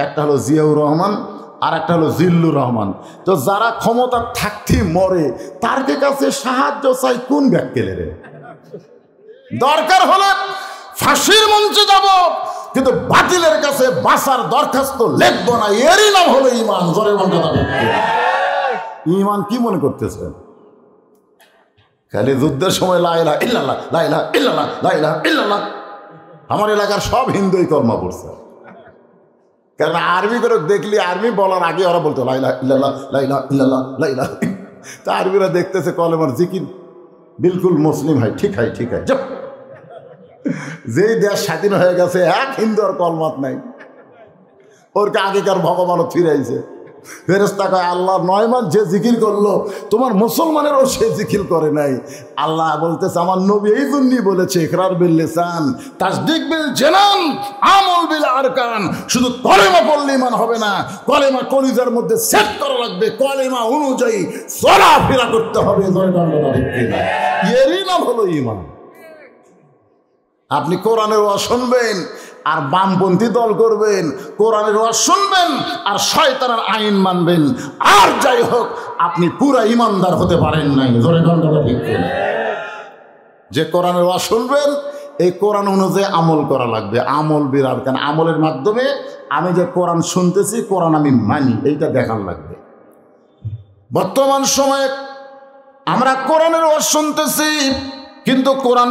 একটা হলো জিয়াউর রহমান, আর একটা হলো জিল্লুর রহমান। তো যারা ক্ষমতা থাকতে মরে তার কাছে সাহায্য চাই কোন ব্যাককেলে রে? দরকার হলে ফাঁসির মঞ্চে যাব, কিন্তু বাতিলের কাছে বাঁচার দরখাস্ত লিখব না। এরই নাম হলো ইমান। ইমান কি মনে করতেছে? খালি যুদ্ধের সময় লা ইলাহা ইল্লাল্লাহ, লা ইলাহা ইল্লাল্লাহ, লা ইলাহা ইল্লাল্লাহ। আমার এলাকার সব হিন্দুই কর্মা পড়ছে, কারণ আরবি করে দেখলি আরবি বলার আগে ওরা বলতো লা ইলাহা ইল্লাল্লাহ, লা ইলাহা ইল্লাল্লাহ, লা ইলাহা। তা আরবিরা দেখতেছে কলেমার জিকির বিলকুল মুসলিম হয়, ঠিক হয়, ঠিক হয়। যেই দেশ স্বাধীন হয়ে গেছে এক হিন্দু আর কলমাত নাই, ওরকে আগেকার ভগবানও ফিরে আইছে। ফেরেশতা কয় আল্লাহ 9 মাস যে জিকির করলো তোমার মুসলমানেরও সে জিকির করে নাই। আল্লাহ বলতেছে আমার নবী এই জন্যই বলেছে ইকরার বিল লিসান তাসদিক বিল জানান আমল বিল আরকান। শুধু কলেমা পড়লে ইমান হবে না, কলেমা কলিজার মধ্যে সেট করা লাগবে, কলেমা অনুযায়ী চলাফেরা করতে হবে। এরই নাম হলো ইমান। আপনি কোরআনের ওয়াজ শুনবেন আর বামপন্থী দল করবেন, কোরআনের ওয়াজ শুনবেন আর শয়তানের আইন মানবেন, আর যাই হোক আপনি পুরা ইমানদার হতে পারেন নাই। যে কোরআনের ওয়াজ শুনবেন এই কোরআন অনুযায়ী আমল করা লাগবে। আমল বিরাট, কেন আমলের মাধ্যমে আমি যে কোরআন শুনতেছি কোরআন আমি মানি এইটা দেখার লাগবে। বর্তমান সময়ে আমরা কোরআনের ওয়াজ শুনতেছি কিন্তু কোরআন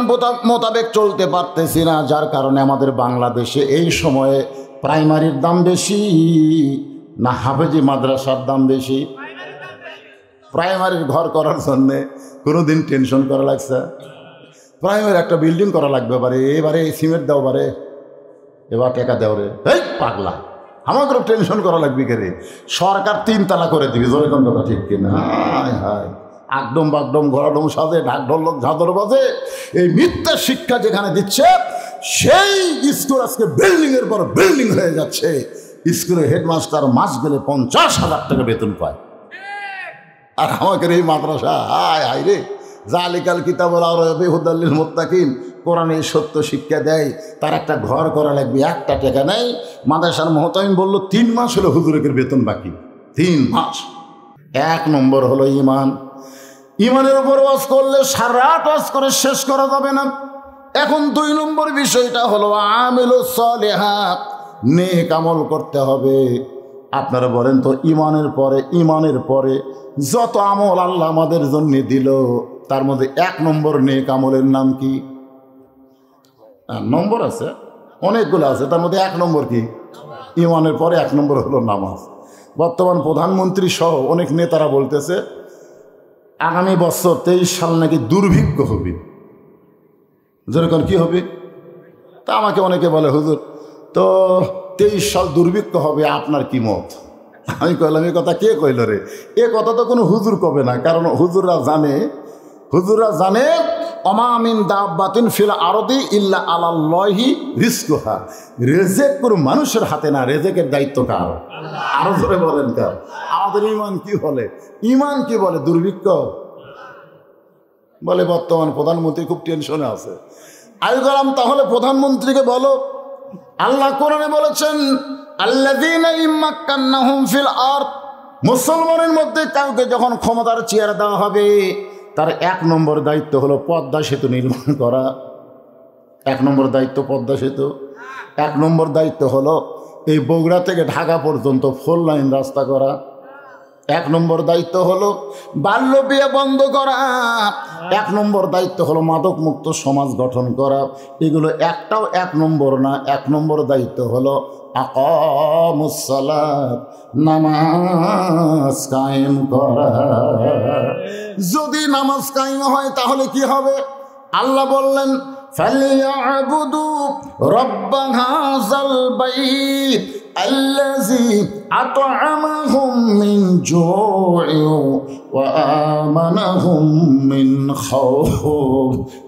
মোতাবেক চলতে পারতেছি না, যার কারণে আমাদের বাংলাদেশে এই সময়ে প্রাইমারির দাম বেশি না হাফেজি মাদ্রাসার দাম বেশি? প্রাইমারির ঘর করার জন্যে কোনো দিন টেনশন করা লাগছে? প্রাইমারি একটা বিল্ডিং করা লাগবে, এবারে সিমেন্ট দাও, এবার টাকা দেও রে, এই পাগলা আমাকেও টেনশন করা লাগবে কে রে? সরকার 3 তালা করে দিবি, জোরে কোন কথা ঠিক কিনা? হায় হায়, আকডম বাগডম ঘোরাডম সাজে ঢাক ঢোলক ঝাঁদর বাজে, এই মিথ্যা শিক্ষা যেখানে দিচ্ছে সেই স্কুল আজকে বিল্ডিং এর পর বিল্ডিং হয়ে যাচ্ছে। স্কুলের হেডমাস্টার মাস গেলে 50,000 টাকা বেতন পায়। আর আমাকে এই মাদ্রাসা হায় হায় রে জালিকাল কিতাবুল আরবি হুদাল্লিল মুত্তাকিন, কোরআনে সত্য শিক্ষা দেয়। তার একটা ঘর করা লাগবে, একটা টাকা নেই। মাদ্রাসার মহতামিম বলল 3 মাস হলো হুজুরের বেতন বাকি, 3 মাস। 1 নম্বর হলো ইমান। ইমানের উপর ওয়াজ করলে সারা রাত ওয়াজ করে শেষ করা যাবে না। এখন 2 নম্বর বিষয়টা হলো আমিলুস সালিহাত, নেক আমল করতে হবে। আপনারা বলেন তো ইমানের পরে যত আমল আল্লাহ আমাদের জন্য দিল তার মধ্যে 1 নম্বর নেক আমলের নাম কি? নম্বর আছে, অনেকগুলো আছে, তার মধ্যে 1 নম্বর কি? ইমানের পরে 1 নম্বর হলো নামাজ। বর্তমান প্রধানমন্ত্রী সহ অনেক নেতারা বলতেছে আগামী বছর 23 সাল নাকি দুর্ভিক্ষ হবে। যেরকম কি হবে? তা আমাকে অনেকে বলে হুজুর তো 23 সাল দুর্ভিক্ষ হবে, আপনার কি মত? আমি কইলাম এ কথা কে কইল রে? এ কথা তো কোনো হুজুর কবে না, কারণ হুজুররা জানে ওমা মিন দাব্বাতিন ফিল আরদি ইল্লা আলাল্লাহি রিজকুহা, রেজেক কোনো মানুষের হাতে না, রেজেকের দায়িত্ব কার? আরো জোরে বলেন কার? আমাদের ইমান কি বলে? দুর্ভিক্ষ বলে। বর্তমান প্রধানমন্ত্রী খুব টেনশনে আছে। আমি বললাম তাহলে প্রধানমন্ত্রীকে বলো, আল্লাহ কোরআনে বলেছেন আল্লাযীনা ইম্মাক্কান্নাহুম ফিল আরদ, মুসলমানের মধ্যে কাউকে যখন ক্ষমতার চেয়ার দেওয়া হবে তার 1 নম্বর দায়িত্ব হলো পদ্মা সেতু নির্মাণ করা। 1 নম্বর দায়িত্ব পদ্মা সেতু। 1 নম্বর দায়িত্ব হলো এই বগুড়া থেকে ঢাকা পর্যন্ত 4 লাইন রাস্তা করা। 1 নম্বর দায়িত্ব হলো বাল্য বিয়ে বন্ধ করা। 1 নম্বর দায়িত্ব হলো মাদক মুক্ত সমাজ গঠন করা। এগুলো একটাও 1 নম্বর না। 1 নম্বর দায়িত্ব হলো আকামুস সালাত, নামাজ কায়েম করা। যদি নামাজ কায়েম হয় তাহলে কি হবে? আল্লাহ বললেন ফালিয়াবুদু রাব্ব হাযাল বাইত আল্লাযী আত'আমাহুম মিন জু'ইন ওয়া আমানাহুম মিন খাউফ।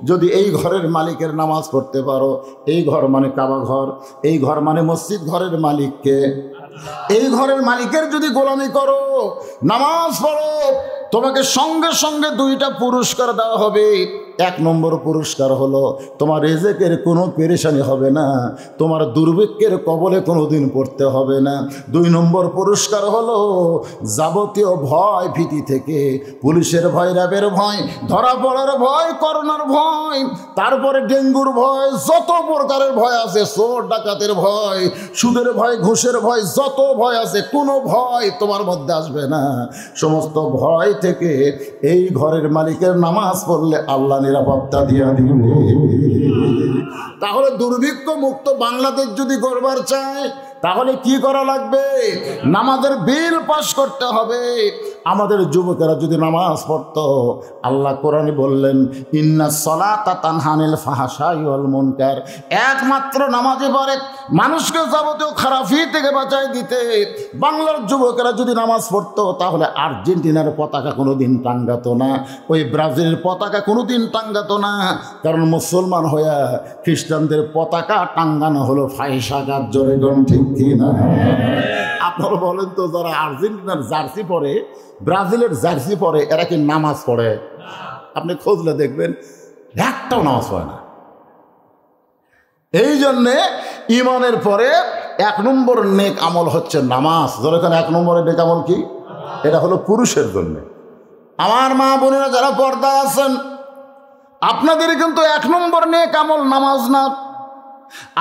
যদি এই ঘরের মালিকের নামাজ পড়তে পারো, এই ঘর মানে কাবা ঘর, এই ঘর মানে মসজিদ, ঘরের মালিককে, এই ঘরের মালিকের যদি গোলামি করো, নামাজ পড়ো, তোমাকে সঙ্গে সঙ্গে 2টা পুরস্কার দেওয়া হবে। 1 নম্বর পুরস্কার হলো তোমার রিজেকের কোনো পেরেশানি হবে না, তোমার দুর্ভিক্ষের কবলে কোনো দিন পড়তে হবে না। 2 নম্বর পুরস্কার হলো যাবতীয় ভয় ভীতি থেকে, পুলিশের ভয়, র্যাবের ভয়, ধরা পড়ার ভয়, করোনার ভয়, তারপরে ডেঙ্গুর ভয়, যত প্রকারের ভয় আছে, চোর ডাকাতের ভয়, সুদের ভয়, ঘুষের ভয়, যত ভয় আছে, কোনো ভয় তোমার মধ্যে আসবে না। সমস্ত ভয় থেকে এই ঘরের মালিকের নামাজ পড়লে আল্লাহ নিরাপত্তা দিয়া দিবে। তাহলে দুর্ভিক্ষ মুক্ত বাংলাদেশ যদি গড়বার চায় তাহলে কি করা লাগবে? নামাজের বিল পাস করতে হবে। আমাদের যুবকেরা যদি নামাজ পড়তো, আল্লাহ কোরআনে বললেন ইন্নাস সালাতা তানহা আনিল ফাহশাই ওয়াল মুনকার, একমাত্র নামাজে পারে মানুষকে যাবতীয় খারাপি থেকে বাঁচাই দিতে। বাংলার যুবকেরা যদি নামাজ পড়তো তাহলে আর্জেন্টিনার পতাকা কোনোদিন টাঙ্গাতো না, ওই ব্রাজিলের পতাকা কোনোদিন টাঙ্গাতো না, কারণ মুসলমান হইয়া খ্রিস্টানদের পতাকা টাঙ্গানো হলো ফাহিশা কাজ। জোরে গণ ঠিক কিনা? আপনারা বলেন তো, যারা আর্জেন্টিনার জার্সি পরে, ব্রাজিলের জার্সি পরে, এরা কি নামাজ পড়ে? আপনি খুঁজলে দেখবেন একটাও নামাজ পড়ে না। এই জন্যে ইমানের পরে 1 নম্বর নেক আমল হচ্ছে নামাজ। যেখানে 1 নম্বরের নেক আমল কি? এটা হলো পুরুষের জন্য। আমার মা বোনেরা যারা পর্দা আছেন, আপনাদের কিন্তু 1 নম্বর নেক আমল নামাজ না।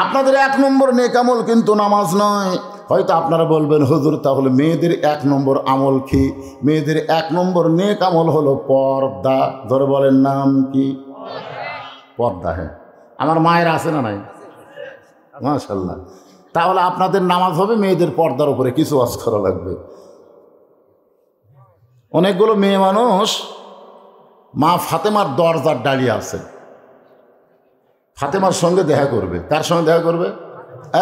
আপনাদের 1 নম্বর নেক আমল কিন্তু নামাজ নয়। হয়তো আপনারা বলবেন হুজুর তাহলে মেয়েদের 1 নম্বর আমল কি? মেয়েদের 1 নম্বর নেক আমল হলো পর্দা। ধরে বলেন নাম কি? পর্দা। হ্যাঁ, আমার মায়ের আছে না নাই? মাশাআল্লাহ। তাহলে আপনাদের নামাজ হবে মেয়েদের পর্দার উপরে, কিছু ওয়াজ করা লাগবে। অনেকগুলো মেয়ে মানুষ মা ফাতেমার দরজার দাঁড়িয়ে আছে, ফাতেমার সঙ্গে দেখা করবে। কার সঙ্গে দেখা করবে?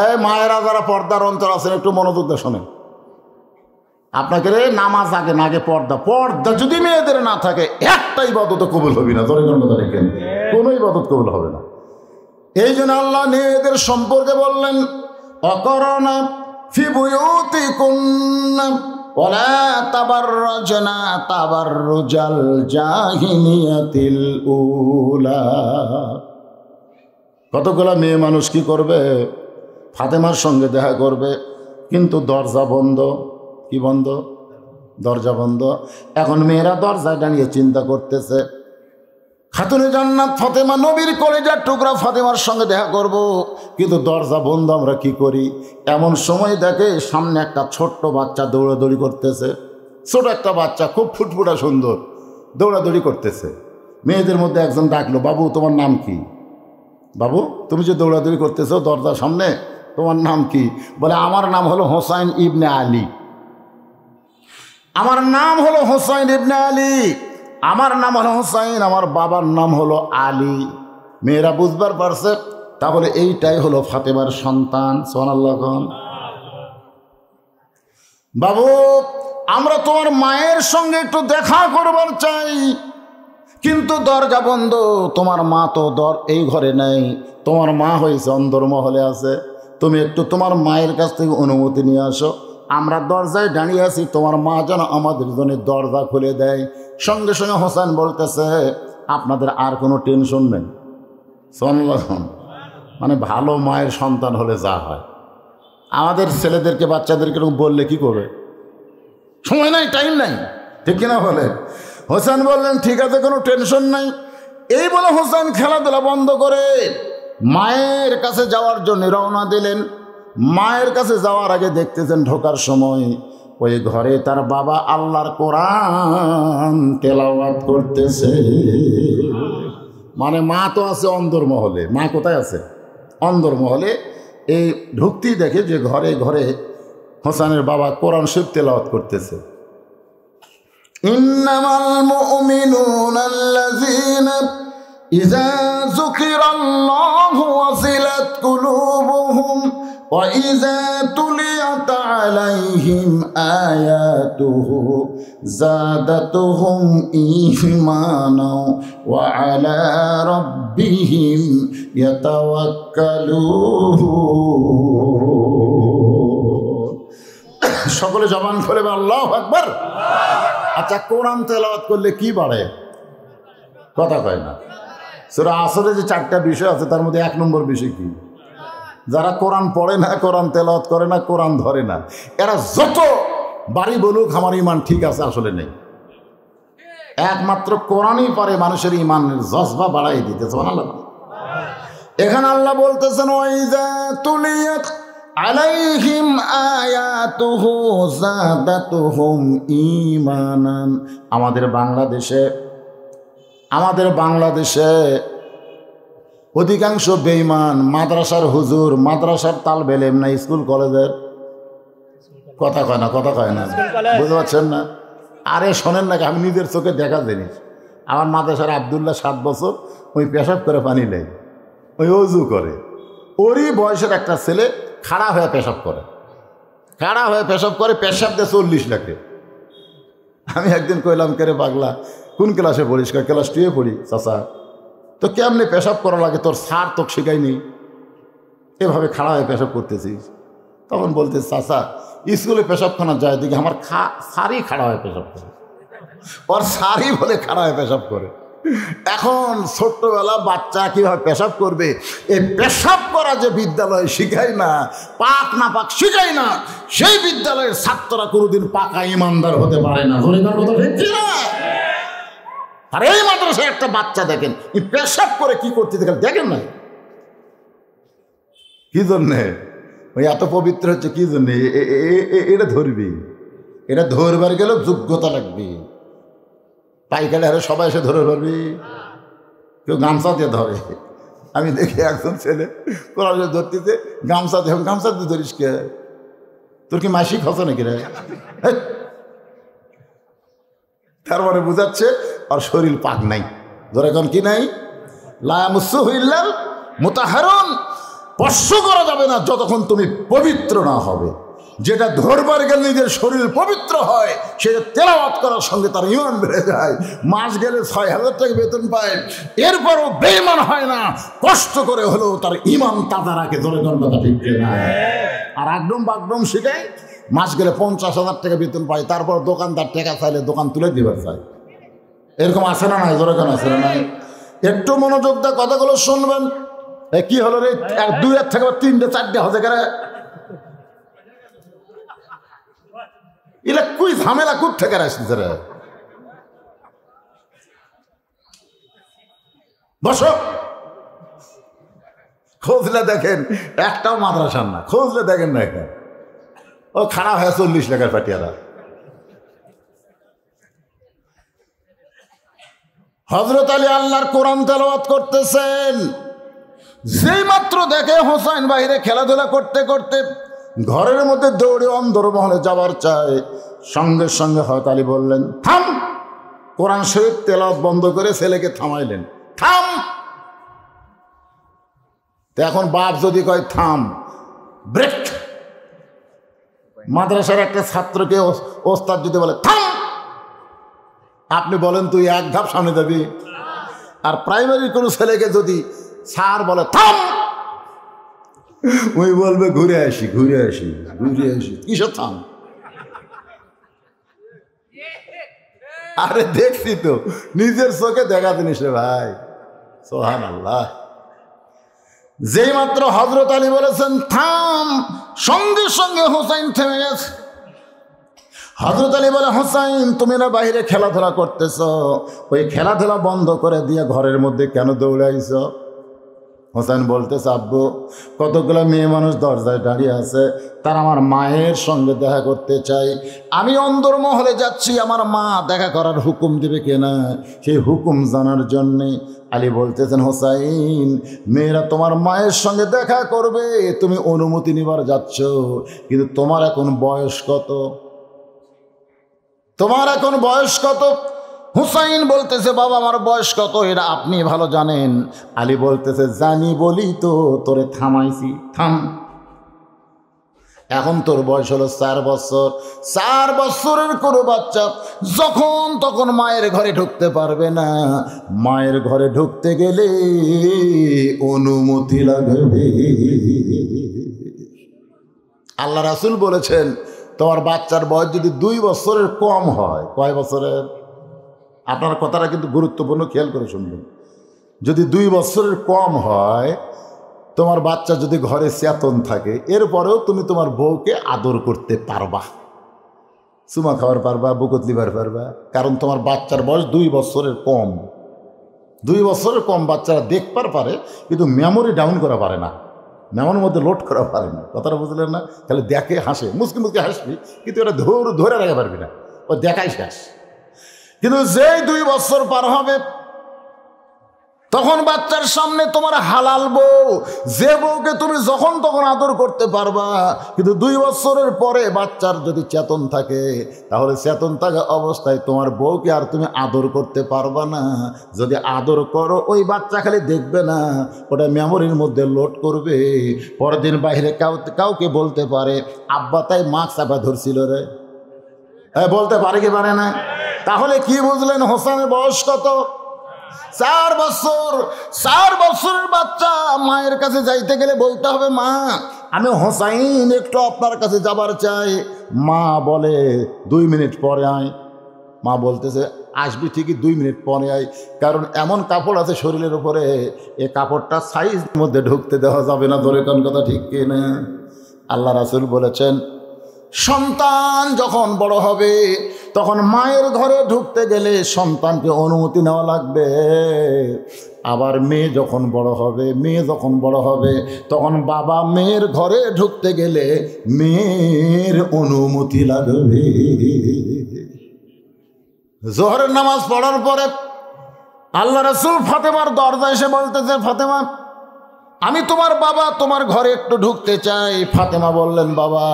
এই মায়েরা যারা পর্দার অন্তর আছেন একটু মনোযোগ দিয়ে শোনেন। আপনাকে নামাজ আগে না, আগে পর্দা। পর্দা যদি মেয়েদের না থাকে একটা ইবাদত কবুল হবে না। কোনো ইবাদত কবুল হবে না। এই জন্য আল্লাহ মেয়েদের সম্পর্কে বললেন অকরনা ফি বুয়ুতিকুন্না ওয়ালা তাবাররাজনা তাবাররুজাল জাহিলিয়াতিল উলা। কতগুলা মেয়ে মানুষ কি করবে? ফাতেমার সঙ্গে দেখা করবে, কিন্তু দরজা বন্ধ। কি বন্ধ? দরজা বন্ধ। এখন মেয়েরা দরজায় দাঁড়িয়ে চিন্তা করতেছে, খাতুনে জান্নাত ফাতেমা, নবীর কলেজার টুকরা ফাতেমার সঙ্গে দেখা করব, কিন্তু দরজা বন্ধ, আমরা কি করি? এমন সময় দেখে সামনে একটা ছোট্ট বাচ্চা দৌড়াদৌড়ি করতেছে। ছোট একটা বাচ্চা, খুব ফুটফুটা সুন্দর, দৌড়াদৌড়ি করতেছে। মেয়েদের মধ্যে একজন ডাকলো, বাবু তোমার নাম কি? বাবু তুমি যে দৌড়াদৌড়ি করতেছো দরজার সামনে, তোমার নাম কি? বলে আমার নাম হলো হোসাইন ইবনে আলী। আমার নাম হলো হোসাইন ইবনে আলী, আমার নাম হলো হোসাইন, আমার বাবার নাম হলো আলী। মেয়েরা বুঝবার পারছে, তাহলে এইটাই হলো ফাতেমার সন্তান। সুবহানাল্লাহ। বাবু আমরা তোমার মায়ের সঙ্গে একটু দেখা করবার চাই, কিন্তু দরজা বন্ধ, তোমার মা তো এই ঘরে নেই, তোমার মা হয়েছে অন্দরমহলে আছে, তুমি একটু তোমার মায়ের কাছ থেকে অনুমতি নিয়ে আসো, আমরা দরজায় দাঁড়িয়ে আছি, তোমার মা যেন আমাদের জন্য দরজা খুলে দেয়। সঙ্গে সঙ্গে হোসেন বলতেছে, আপনাদের আর কোনো টেনশন নেই। মানে ভালো মায়ের সন্তান হলে যা হয়, আমাদের ছেলেদেরকে বাচ্চাদেরকে বললে কি করবে? সময় নাই, টাইম নাই, ঠিক কিনা বলে? হোসেন বললেন ঠিক আছে, কোনো টেনশন নাই। এই বলে হোসেন খেলাধুলা বন্ধ করে মায়ের কাছে যাওয়ার জন্য রওনা দিলেন। মায়ের কাছে যাওয়ার আগে দেখতেছেন ঢোকার সময় ওই ঘরে তার বাবা আল্লাহর কোরআন তেলাওয়াত করতেছে। মানে মা তো আছে অন্দরমহলে, মা কোথায় আছে? অন্দরমহলে। এই ঢুকতেই দেখে যে ঘরে ঘরে হোসেনের বাবা কোরআন শরীফ তেলাওয়াত করতেছে। ইন্নামাল মুমিনুনা আল্লাযীনা ইযা যুকিরাল্লাহু ওয়াজিলাত কুলুবুহুম ওয়া ইযা তুলিয়াত আলাইহিম আয়াতুহু যাদাতুহুম ঈমানা ওয়া আলা রাব্বিহিম ইয়াতাওয়াক্কালুন। সকলে জবান খুলে বলেন আল্লাহু আকবার। আচ্ছা, কোরআন তেলাওয়াত করলে কি বাড়ে? কথা কয় না। সূরা আসরে যে 4টা বিষয় আছে তার মধ্যে 1 নম্বর বিষয় কি? যারা কোরআন পড়ে না, কোরআন তেলাওয়াত করে না, কোরআন ধরে না, এরা যত বাড়ি বলুক আমার ইমান ঠিক আছে, আসলে নেই। একমাত্র কোরআনই পারে মানুষের ইমানের জজবা বাড়াই দিতে। সুবহানাল্লাহ। এখানে আল্লাহ বলতেছেন ওয়াইযা তুলিয়াত আলাইহিম আয়াতুহু যাদাতুহুম ঈমানান। আমাদের বাংলাদেশে অধিকাংশ বেঈমান, মাদ্রাসার হুজুর, মাদ্রাসার তালবে ইলম না, স্কুল কলেজের কথা কয় না, কথা কয় না, বুঝতে পারছেন না? আরে শোনেন না, আমি নিজের চোখে দেখা জিনিস। আমার মাদ্রাসার আব্দুল্লাহ 7 বছর ওই পেশাব করে পানি নেই, ওই অজু করে, ওরই বয়সের একটা ছেলে খাড়া হয়ে পেশাব করে, পেশাব দিয়ে 40 লাখে। আমি একদিন কইলাম, কে রে পাগলা, কোন ক্লাসে পড়িস? ক্লাস 2-এ পড়ি। চাচা তো কেমনি পেশাব করা লাগে, তোর স্যার তোকে শেখায়নি, এভাবে খাড়া হয়ে পেশাব করতেছিস? তখন বলতে, চাচা স্কুলে পেশাবখানা যায় দেখি আমার স্যারই খাড়া হয়ে পেশাব করে, ওর স্যারই বলে খাড়া হয়ে পেশাব করে। এখন ছোট্টবেলা বাচ্চা কিভাবে পেশাব করবে, এই পেশাব করা যে বিদ্যালয়ে শিখায় না, পাক না পাক শিখায় না, সেই বিদ্যালয়ের ছাত্ররা কোনোদিন পাকা ইমানদার হতে পারে না। আর এই মাদ্রাসায় একটা বাচ্চা দেখেন পেশাব করে কি করতে দেখেন না, কি জন্যে ওই এত পবিত্র হচ্ছে, কি জন্যে? এটা ধরবি, এটা ধরবার গেলেও যোগ্যতা লাগবে। পাইকালে আরে সবাই এসে ধরে ধরবি, কেউ গামছা দিয়ে ধরে। আমি দেখি একজন ছেলে কোরআন ধরতেছে, গামছা দিয়ে ধরিস কে? তোর কি মাসিক হচ্ছে নাকি রে? তারপরে বুঝাচ্ছে আর শরীর পাক নাই, ধরে এখন কি নাই? লা ইয়ামাসসুহু ইল্লাল মুতাহহারুন। স্পর্শ করা যাবে না যতক্ষণ তুমি পবিত্র না হবে। যেটা ধরবার গেলে নিজের শরীর পবিত্র হয়, সেটা তেলাওয়াত করার সঙ্গে তার ঈমান বেড়ে যায়। মাস গেলে 6,000 টাকা বেতন পায়, এরপরও বেঈমান হয় না, কষ্ট করে হলেও তার ঈমান তাজা রাখে। ধরে কথা ঠিক না। আর আগডম বাগডম শিখায় মাস গেলে 50,000 টাকা বেতন পাই, তারপর দোকানদার টাকা চাইলে দোকান তুলে দিবার চাই। এরকম আছে না নাই? যেরকম আছে না নাই? একটু মনোযোগ দিয়ে কথাগুলো শুনবেন। কি হলো রে, 2 থেকে 3টে 4টে হতে গেলে এলা কুই ঝামেলা কুত থেকে আসছে রে। বসো, খোঁজলে দেখেন একটাও মাদ্রাসার না, খোঁজলে দেখেন না এখানে ও খারাপ হয় 40 লাখের পাটিয়ারা। হযরত আলী আল্লাহর কোরআন তেলাওয়াত করতেছেন, যেই মাত্র দেখে হোসাইন বাইরে খেলাধুলা করতে করতে ঘরের মধ্যে দৌড়ে অন্দরমহলে যাবার চায়, সঙ্গে সঙ্গে হযরত আলী বললেন থাম। কোরআন শরীফ তেলাওয়াত বন্ধ করে ছেলেকে থামাইলেন, থাম। তো এখন বাপ যদি কয় থাম, ব্রেক। মাদ্রাসার একটা ছাত্রকে ওস্তাদ যদি বলে থাম, আপনি বলেন তুই এক ধাপ সামনে যাবি? আর প্রাইমারি কোনো ছেলেকে যদি স্যার বলে থাম, ওই বলবে ঘুরে আসি ঘুরে আসি ঘুরে আসি। কিসব থাম? আরে দেখছি তো, নিজের চোখে দেখা জিনিস রে ভাই, সুবহানাল্লাহ। যেই মাত্র হযরত আলী বলেছেন থাম, সঙ্গে সঙ্গে হোসাইন থেমে গেছে। হযরত আলী বলে হোসাইন তুমি না বাইরে খেলাধুলা করতেছ, ওই খেলাধুলা বন্ধ করে দিয়ে ঘরের মধ্যে কেন দৌড়াইছ? হোসেন বলতেছে আব্বু কতগুলো মেয়ে মানুষ দরজায় দাঁড়িয়ে আছে, তারা আমার মায়ের সঙ্গে দেখা করতে চাই, আমি অন্দরমহলে যাচ্ছি, আমার মা দেখা করার হুকুম দেবে কিনা সেই হুকুম জানার জন্যে। আলী বলতেছেন হোসাইন মেয়েরা তোমার মায়ের সঙ্গে দেখা করবে, তুমি অনুমতি নিবার যাচ্ছ, কিন্তু তোমার এখন বয়স কত? তোমার এখন বয়স কত? হুসাইন বলতেছে বাবা আমার বয়স কত এটা আপনি ভালো জানেন। আলী বলতেছে জানি বলি তো তোরে থামাইছি, থাম। এখন তোর বয়স হলো 4 বছর। 4 বছরের কোনো বাচ্চা যখন তখন মায়ের ঘরে ঢুকতে পারবে না, মায়ের ঘরে ঢুকতে গেলে অনুমতি লাগবে। আল্লাহ রাসূল বলেছেন তোমার বাচ্চার বয়স যদি 2 বছরের কম হয়, কয় বছরের? আপনার কথাটা কিন্তু গুরুত্বপূর্ণ, খেয়াল করে শুনবেন। যদি 2 বছরের কম হয়, তোমার বাচ্চা যদি ঘরে চেতন থাকে, এরপরেও তুমি তোমার বউকে আদর করতে পারবা, চুমা খাওয়ার পারবা, বুকত লিবার পারবা, কারণ তোমার বাচ্চার বয়স 2 বছরের কম। 2 বছরের কম বাচ্চারা দেখবার পারে, কিন্তু মেমোরি ডাউন করা পারে না, মেমোরির মধ্যে লোড করা পারে না। কথাটা বুঝলেন না? তাহলে দেখে হাসে, মুসকি মুসকি হাসবি, কিন্তু এটা ধরে রাখতে পারবি না, ও দেখাই শেষ। কিন্তু যেই 2 বছর পার হবে তখন বাচ্চার সামনে তোমার হালাল বউ, যে বউকে তুমি যখন তখন আদর করতে পারবা। কিন্তু 2 বছরের পরে বাচ্চার যদি চেতন থাকে, তাহলে চেতন থাকা অবস্থায় তোমার বউকে আর তুমি আদর করতে পারবা না। যদি আদর করো, ওই বাচ্চা খালি দেখবে না, ওটা মেমোরির মধ্যে লোড করবে। পরের দিন বাইরে কাউকে বলতে পারে আব্বা তাই মাছ চাপা ধরছিল রে, হ্যাঁ বলতে পারে কি পারে না? তাহলে কি বুঝলেন হোসেনের বয়স কত? 4 বছর। 4 বছরের বাচ্চা মায়ের কাছে যাইতে গেলে বলতে হবে মা আমি হোসাইন একটু আপনার কাছে যাবার চাই। মা বলে 2 মিনিট পরে আয়। মা বলতেছে আসবি ঠিকই, 2 মিনিট পরে আয়, কারণ এমন কাপড় আছে শরীরের উপরে, এ কাপড়টা সাইজের মধ্যে ঢুকতে দেওয়া যাবে না। ধরে কোন কথা ঠিক কিনা? আল্লাহ রাসূল বলেছেন সন্তান যখন বড় হবে তখন মায়ের ঘরে ঢুকতে গেলে সন্তানকে অনুমতি নেওয়া লাগবে। আবার মেয়ে যখন বড় হবে তখন বাবা মেয়ের ঘরে ঢুকতে গেলে মেয়ের অনুমতি লাগবে। জোহরের নামাজ পড়ার পরে আল্লাহ রাসূল ফাতেমার দরজায় এসে বলতেছে ফাতেমা আমি তোমার বাবা, তোমার ঘরে একটু ঢুকতে চাই। ফাতেমা বললেন বাবা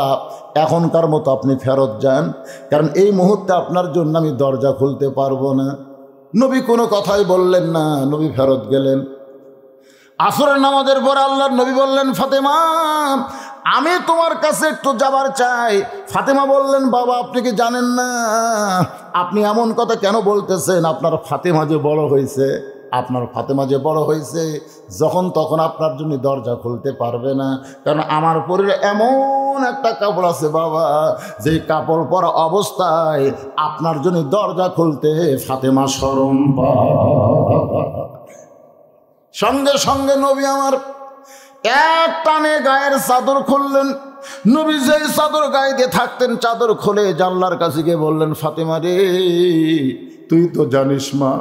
এখনকার মতো আপনি ফেরত যান, কারণ এই মুহূর্তে আপনার জন্য আমি দরজা খুলতে পারবো না। নবী কোনো কথাই বললেন না, নবী ফেরত গেলেন। আসরের নামাজের পর আল্লাহর নবী বললেন ফাতেমা আমি তোমার কাছে একটু যাবার চাই। ফাতেমা বললেন বাবা আপনি কি জানেন না আপনি এমন কথা কেন বলতেছেন? আপনার ফাতেমা যে বড় হয়েছে যখন তখন আপনার জন্য দরজা খুলতে পারবে না, কারণ আমার পরিবার এমন এমন একটা কাপড় আছে বাবা, যে কাপড় পরা অবস্থায় আপনার জন্য দরজা খুলতে ফাতেমা শরম পায়। সঙ্গে সঙ্গে নবী আমার এক টানে গায়ের চাদর খুললেন। নবী যেই চাদর গায়ে দিয়ে থাকতেন চাদর খুলে জানলার কাছে গিয়ে বললেন, ফাতেমা রে, তুই তো জানিস মা,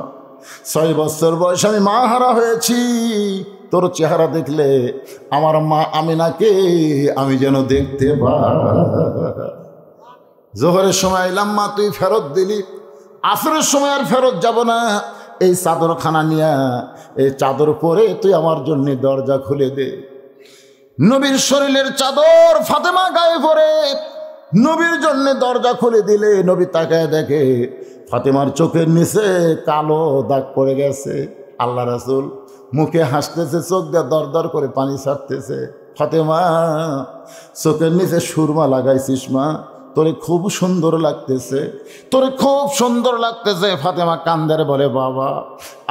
6 বছর বয়সে আমি মা হারা হয়েছি। তোর চেহারা দেখলে আমার মা আমিনাকে আমি যেন দেখতে পাই। জোহরের সময় এলাম মা, তুই ফেরত দিলি, আসরের সময় আর ফেরত যাব না। এই চাদরখানা নিয়ে এই চাদর পরে তুই আমার জন্য দরজা খুলে দে। নবীর শরীরের চাদর ফাতেমা গায়ে পরে নবীর জন্য দরজা খুলে দিলে। নবী তাকায় দেখে ফাতেমার চোখের নিচে কালো দাগ পড়ে গেছে। আল্লাহ রাসূল মুখে হাসতেছে, চোখ দিয়ে দর দর করে পানি ছাড়তেছে। ফাতেমা, চোখের নিচে সুরমা লাগাইছিস মা, তোরে খুব সুন্দর লাগতেছে, তোরে খুব সুন্দর লাগতেছে। ফাতেমা কান্দের বলে, বাবা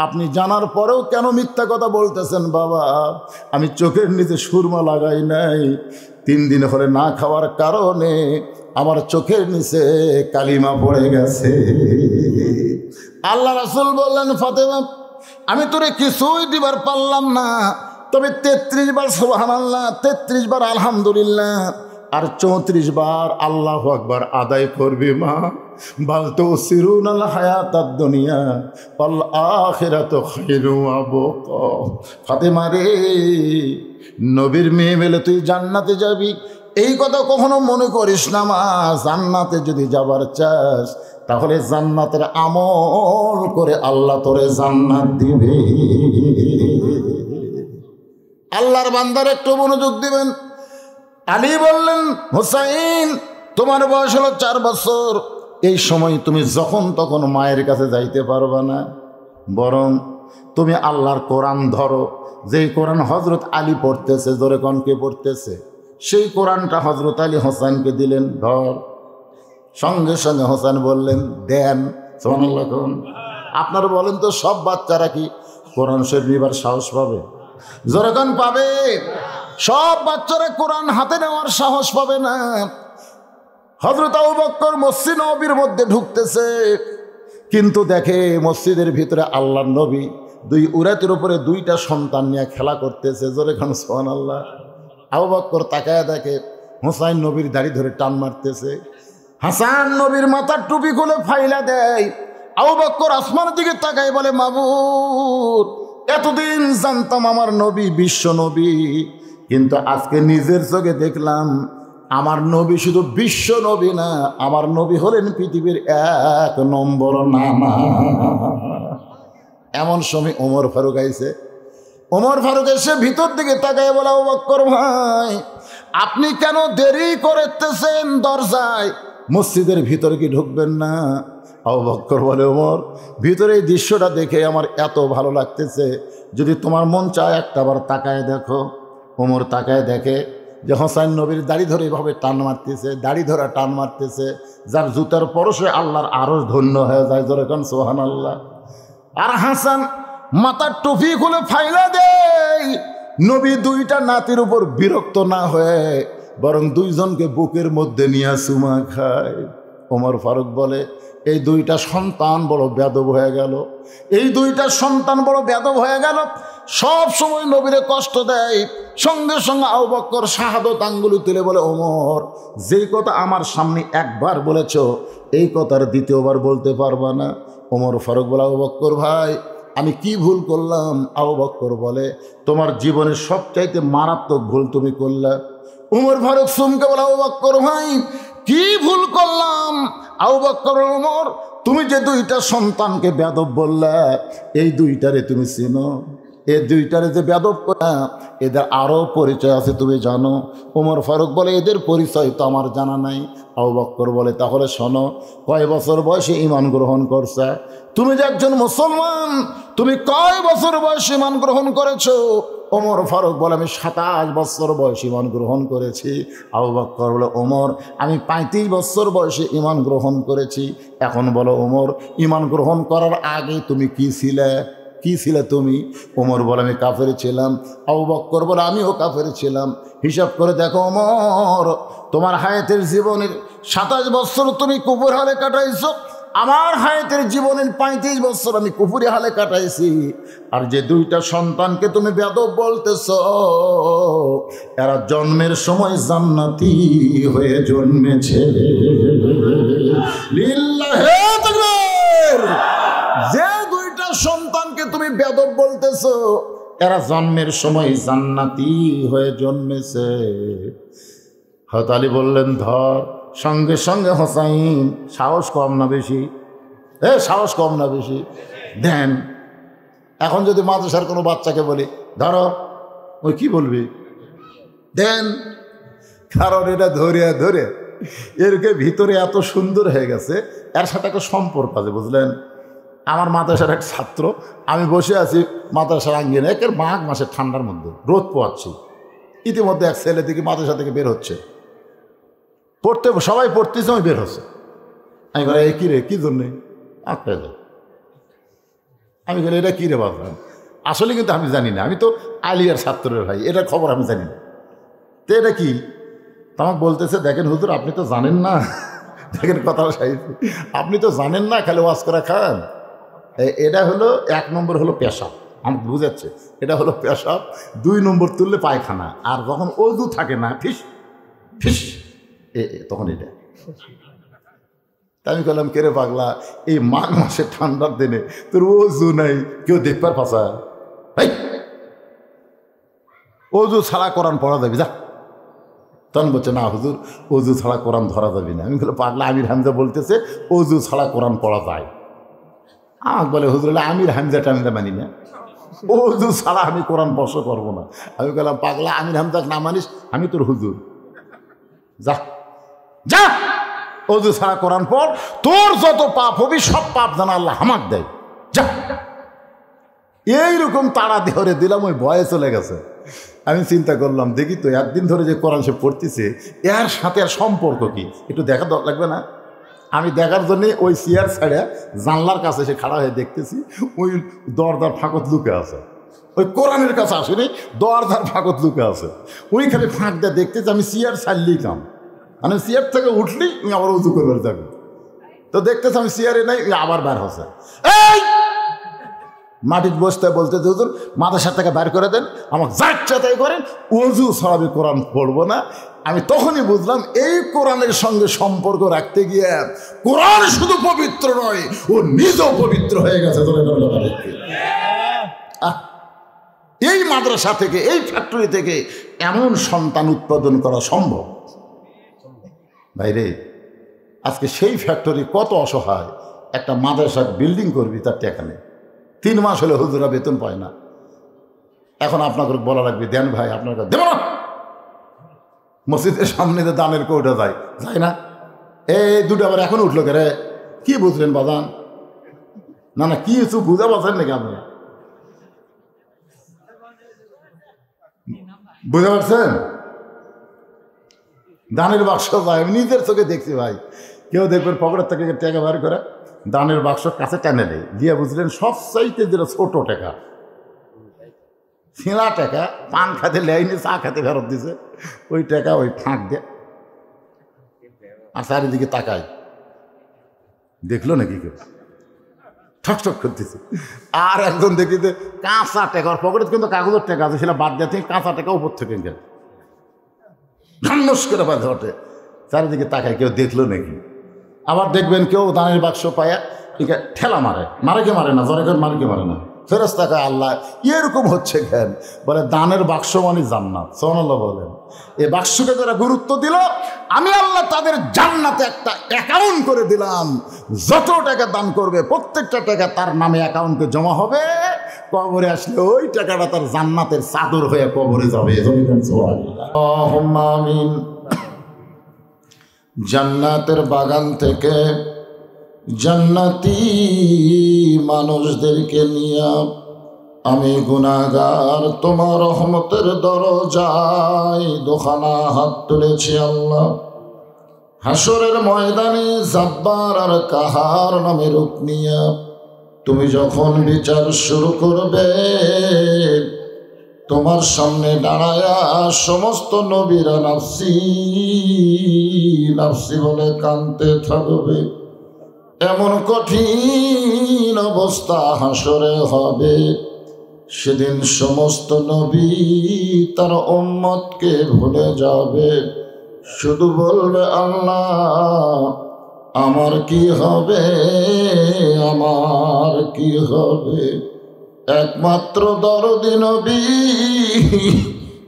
আপনি জানার পরেও কেন মিথ্যা কথা বলতেছেন বাবা? আমি চোখের নিচে সুরমা লাগাই নাই, 3 দিন হলে না খাওয়ার কারণে আমার চোখের নিচে কালিমা পড়ে গেছে। আল্লাহ রাসূল বললেন, ফাতেমা আমি তোরে কিছুই দিবার পারলাম না, তবে 33 বার সুবহানাল্লাহ, 33 বার আলহামদুলিল্লাহ আর 34 বার আল্লাহু আকবার আদায় করবি মা। বাল তুসিরুনাল হায়াতাদ দুনিয়া ওয়াল আখিরাতু খায়রু ওয়া আবকা। ফাতেমা রে, নবীর মেয়ে বলে তুই জান্নাতে যাবি এই কথা কখনো মনে করিস না মা। জান্নাতে যদি যাবার চাস তাহলে জান্নাতের আমল করে আল্লাহ তোরে জান্নাত দিবে। আল্লাহর বান্দার একটু মনোযোগ দিবেন। আলী বললেন, হুসাইন তোমার বয়স হলো 4 বছর, এই সময় তুমি যখন তখন মায়ের কাছে যাইতে পারবে না, বরং তুমি আল্লাহর কোরআন ধরো। যেই কোরআন হজরত আলী পড়তেছে, জোরে কনকে পড়তেছে, সেই কোরআনটা হজরত আলী হোসেনকে দিলেন, ধর। সঙ্গে সঙ্গে হোসেন বললেন, দেন। সুবহানাল্লাহ। আপনারা বলেন তো, সব বাচ্চারা কি কোরআন শরীফ নিবার সাহস পাবে? জোরে কোন পাবে? সব বাচ্চারা কোরআন হাতে নেওয়ার সাহস পাবে না। হযরত আবু বকর মসজিদ নববীর মধ্যে ঢুকতেছে, কিন্তু দেখে মসজিদের ভিতরে আল্লাহর নবী 2 উরাতের উপরে 2টা সন্তান নিয়ে খেলা করতেছে। জোরে খান সুবহানাল্লাহ। আবু বকর তাকায় দেখে হুসাইন নবীর দাড়ি ধরে টান মারতেছে, হাসান নবীর মাথার টুপি খুলে ফাইলা দেয়। আবু বকর আসমানের দিকে তাকায় বলে, মাবুদ এতদিন জানতাম আমার নবী বিশ্ব নবী, কিন্তু আজকে নিজের চোখে দেখলাম আমার নবী শুধু বিশ্ব নবী না, আমার নবী হলেন পৃথিবীর 1 নম্বর নামা। এমন সময় ওমর ফারুক আইছে। ওমর ফারুক এসে ভিতর দিকে তাকায় বলে, আবু বকর ভাই আপনি কেন দেরি করতেছেন? দরজায় মসজিদের ভিতরে কি ঢুকবেন না? আবু বকর বলে, ওমর ভিতরে এই দৃশ্যটা দেখে আমার এত ভালো লাগতেছে, যদি তোমার মন চায় একটাবার তাকায় দেখো। ওমর তাকায় দেখে যে হোসাইন নবীর দাড়ি ধরে এভাবে টান মারতেছে, দাড়ি ধরা টান মারতেছে, যার জুতার পরশে আল্লাহর আরো ধন্য হয়ে যায়। জোরে কোন সুবহানাল্লাহ। আর হাসান মাথার টুপি খুলে ফাইলা দেয়। নবী 2টা নাতির উপর বিরক্ত না হয়ে বরং 2 জনকে বুকের মধ্যে নিয়ে চুমা খায়। ওমর ফারুক বলে, এই 2টা সন্তান বড় বেয়াদব হয়ে গেল, এই 2টা সন্তান বড় বেয়াদব হয়ে গেল, সব সময় নবীরে কষ্ট দেয়। সঙ্গে সঙ্গে আবু বকর শাহাদত আঙ্গুলি তুলে বলে, ওমর যেই কথা আমার সামনে একবার বলেছ এই কথার দ্বিতীয়বার বলতে পারবা না। ওমর ফারুক বলে, আবু বকর ভাই আমি কি ভুল করলাম? আবু বকর বলে, তোমার জীবনের সবচাইতে মারাত্মক ভুল তুমি করলে। ওমর ফারুক চমকে বলে, আবু বকর ভাই কি ভুল করলাম? আবু বকর, ওমর তুমি যে 2টা সন্তানকে বেয়াদব বললে, এই 2টারে তুমি চিনো? এই 2টারে যে বেয়াদব করা, এদের আরও পরিচয় আছে তুমি জানো? ওমর ফারুক বলে, এদের পরিচয় তো আমার জানা নাই। আবু বকর বলে, তাহলে শোনো, কয় বছর বয়সে ঈমান গ্রহণ করছে? তুমি যে একজন মুসলমান, তুমি কয় বছর বয়সে ঈমান গ্রহণ করেছো? ওমর ফারুক বলে, আমি 27 বছর বয়সে ঈমান গ্রহণ করেছি। আবু বকর বলে, ওমর আমি 35 বছর বয়সে ঈমান গ্রহণ করেছি। এখন বলো ওমর, ঈমান গ্রহণ করার আগে তুমি কি ছিলে? কি ছিলে তুমি? ওমর বলে আমি কাফের ছিলাম। আবু বকর বলে আমিও কাফের ছিলাম। হিসাব করে দেখো ওমর, তোমার হায়াতের জীবনের 27 বছর তুমি কুফর হালে কাটাইছো, আমার হায়াতের জীবনের 35 বছর আমি কুফরি হালে কাটাইছি। আর যে 2টা সন্তানকে তুমি বেয়াদব বলতেছ, এরা জন্মের সময় জান্নাতি হয়ে জন্মেছে। লিল্লাহে তাকবীর। যে 2টা সন্তানকে তুমি বেয়াদব বলতেছ, এরা জন্মের সময় জান্নাতি হয়ে জন্মেছে। হযরত আলী বললেন ধর। সঙ্গে সঙ্গে হোসাইন, সাহস কম না বেশি? সাহস কম না বেশি? দেন। এখন যদি মাদ্রাসার কোনো বাচ্চাকে বলি ধরো, ওই কি বলবি? দেন। কারণ এটা ধরে ধরে এরকে ভিতরে এত সুন্দর হয়ে গেছে, এর সাথে একটা সম্পর্ক আছে, বুঝলেন? আমার মাদ্রাসার এক ছাত্র, আমি বসে আছি মাদ্রাসার আঙ্গিনে, একের মাঘ মাসের ঠান্ডার মধ্যে রোদ পোয়াচ্ছি। ইতিমধ্যে এক ছেলে থেকে মাদ্রাসা থেকে বের হচ্ছে, পড়তে সবাই পড়তেছে, আমি বের হচ্ছে। আমি বলি এই কী রে, কী জন্যে? আমি বলি এটা কী রে বাবা? আসলে কিন্তু আমি জানি না, আমি তো আলিয়ার ছাত্রের ভাই, এটার খবর আমি জানি না। তো এটা কি? আমাকে বলতেছে দেখেন হুজুর, আপনি তো জানেন না। দেখেন কথা সাহিত্য, আপনি তো জানেন না, খালি ওয়াজ করে খান। এটা হলো 1 নম্বর হলো পেশাব, আমাকে বুঝাচ্ছে। এটা হলো পেশাব। 2 নম্বর তুললে পায়খানা। আর যখন অজু থাকে না, ফিস ফিস, তখন এটা। তাই আমি বললাম কেরে পাগলা, এই মাঘ মাসে ঠান্ডার দিনে তোর অজু নাই, কেউ দেখবার পাশা? অজু ছাড়া কোরআন পড়া যাবে যা। তখন বলছে না হুজুর, অজু ছাড়া কোরআন ধরা যাবে না। আমি বলে পাগলা, আমির হামজা বলতেছে অজু ছাড়া কোরআন পড়া যায়। আমাকে বলে হুজুর আমির হামজা টামজা মানি না, অজু ছাড়া আমি কোরআন স্পর্শ করবো না। আমি বললাম পাগলা, আমির হামজা না মানিস, আমি তোর হুজুর, যা যা, অজু ছাড়া কোরআন পড়, তোর যত পাপ হবি সব পাপ যেন আল্লাহ হামাক দেয়, যা। এইরকম তাড়া ধরে দিলাম, ওই ভয়ে চলে গেছে। আমি চিন্তা করলাম দেখি তো একদিন ধরে যে কোরআন সে পড়তেছে, এর সাথে আর সম্পর্ক কি একটু দেখা লাগবে না? আমি দেখার জন্যে ওই চেয়ার ছাড়া জানলার কাছে এসে খাড়া হয়ে দেখতেছি, ওই দরজার ফাঁকত লুকে আছে। ওই কোরআনের কাছে আসেনি, দরজার ফাঁকত লুকে আছে। ওইখানে ফাঁক দিয়ে দেখতেছি, আমি চেয়ার ছাড়লেই কাম, মানে চেয়ার থেকে উঠলেই আমি আবার উঁচু করবার যাবো। তো দেখতেছি আমি চেয়ারে নাই, আবার বার হচ্ছে। এই মাটির বসতে বলতে হুজুর মাদ্রাসা থেকে বের করে দেন, আমাকে যাচ্ছে তাই করেন, অজু ছাড়া আমি কোরআন পড়বো না। আমি তখনই বুঝলাম এই কোরআনের সঙ্গে সম্পর্ক রাখতে গিয়ে কোরআন শুধু পবিত্র নয়, ও নিজেও পবিত্র হয়ে গেছে। এই মাদ্রাসা থেকে, এই ফ্যাক্টরি থেকে এমন সন্তান উৎপাদন করা সম্ভব ভাইরে। আজকে সেই ফ্যাক্টরি কত অসহায়, একটা মাদ্রাসার বিল্ডিং করবি তার টাকা নেই, 3 মাস হলে হুজুরা বেতন পায় না। এখন আপনাকে বলা লাগবে দেন ভাই, আপনার কাছে দেব না। মসজিদের সামনে যে দানের কৌটা যায়, যায় না? এই 2টা আবার এখন উঠলো কে রে? কি বুঝলেন বাজান? না না, কি কিছু বুঝা পাচ্ছেন নাকি আপনি? বুঝতে পারছেন? দানের বাক্স যায়, আমি নিজের চোখে দেখছি ভাই। কেউ দেখবেন পকেটের থেকে টাকা বার করে দানের বাক্স কাছে টেনে নেই দিয়ে, বুঝলেন সবচাইতে যেটা ছোট টাকা, ছিঁড়া টাকা, পান খাতে লেয়নি, চা খাতে ফেরত দিছে, ওই টাকা ওই ফাঁক দিয়ে আর চারিদিকে তাকায়, দেখলো নাকি কেউ ঠকঠক করতেছে। আর একজন দেখি যে কাঁচা টাকা, ওর পকেটে কিন্তু কাগজের টাকা আছে, সেটা বাদ দিয়ে কাঁচা টাকা উপর থেকে গেল ধান্নস করে বাঁধে ওঠে, চারিদিকে তাকায়, কেউ দেখলো নাকি? আবার দেখবেন কেউ দানের বাক্স পায়া ঠিক ঠেলা মারে, মারে কে মারে না, জরে করে মারে কে মারে না, ফেরেশতা কয় আল্লাহ এরকম হচ্ছে কেন? বলে দানের বাক্স মানে জান্নাত। সুবহানাল্লাহ বলেন। এই বাক্সকে যারা গুরুত্ব দিল, আমি আল্লাহ তাদের জান্নাতে একটা অ্যাকাউন্ট করে দিলাম। যত টাকা দান করবে প্রত্যেকটা টাকা তার নামে অ্যাকাউন্টে জমা হবে, কবরে আসলে ওই টাকাটা তার জান্নাতের চাদর হয়ে কবরে যাবে। আল্লাহুম্মা আমিন। জান্নাতের বাগান থেকে জান্নাতি মানুষদেরকে নিয়ে আমি গুনাহগার তোমার রহমতের দরজায় দোখানা হাত তুলেছি। আল্লাহ হাসরের ময়দানে জাব্বার আর কাহার নামে রূপ নিয়ে তুমি যখন বিচার শুরু করবে, তোমার সামনে দাঁড়ায়া সমস্ত নবীরা নাফসি নাফসি বলে কাঁদতে থাকবে। এমন কঠিন অবস্থা হাসরে হবে, সেদিন সমস্ত নবী তার উম্মতকে ভুলে যাবে, শুধু বলবে আল্লাহ আমার কি হবে, আমার কি হবে। একমাত্র দরদি নবী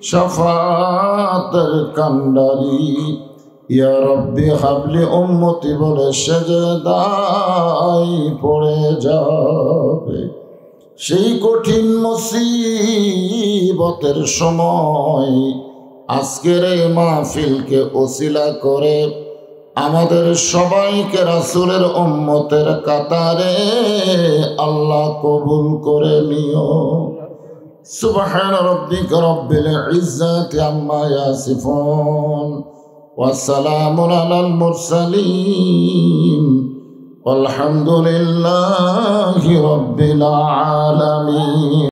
শাফাতের কান্ডারি ইয়া রব্বি হাবলি উম্মতি বলে সেজদায় পড়ে যাবে। সেই কঠিন মুসিবতের সময় আজকের এই মাহফিলকে ওসিলা করে আমাদের সবাইকে রাসূলের উম্মতের কাতারে আল্লাহ কবুল করে নিও। সুবহান রাব্বিকা রাব্বিল ইজ্জাতি আম্মা ইয়াসিফুন ওয়া সালামুন আলাল মুরসালিন والحمد لله رب العالمين।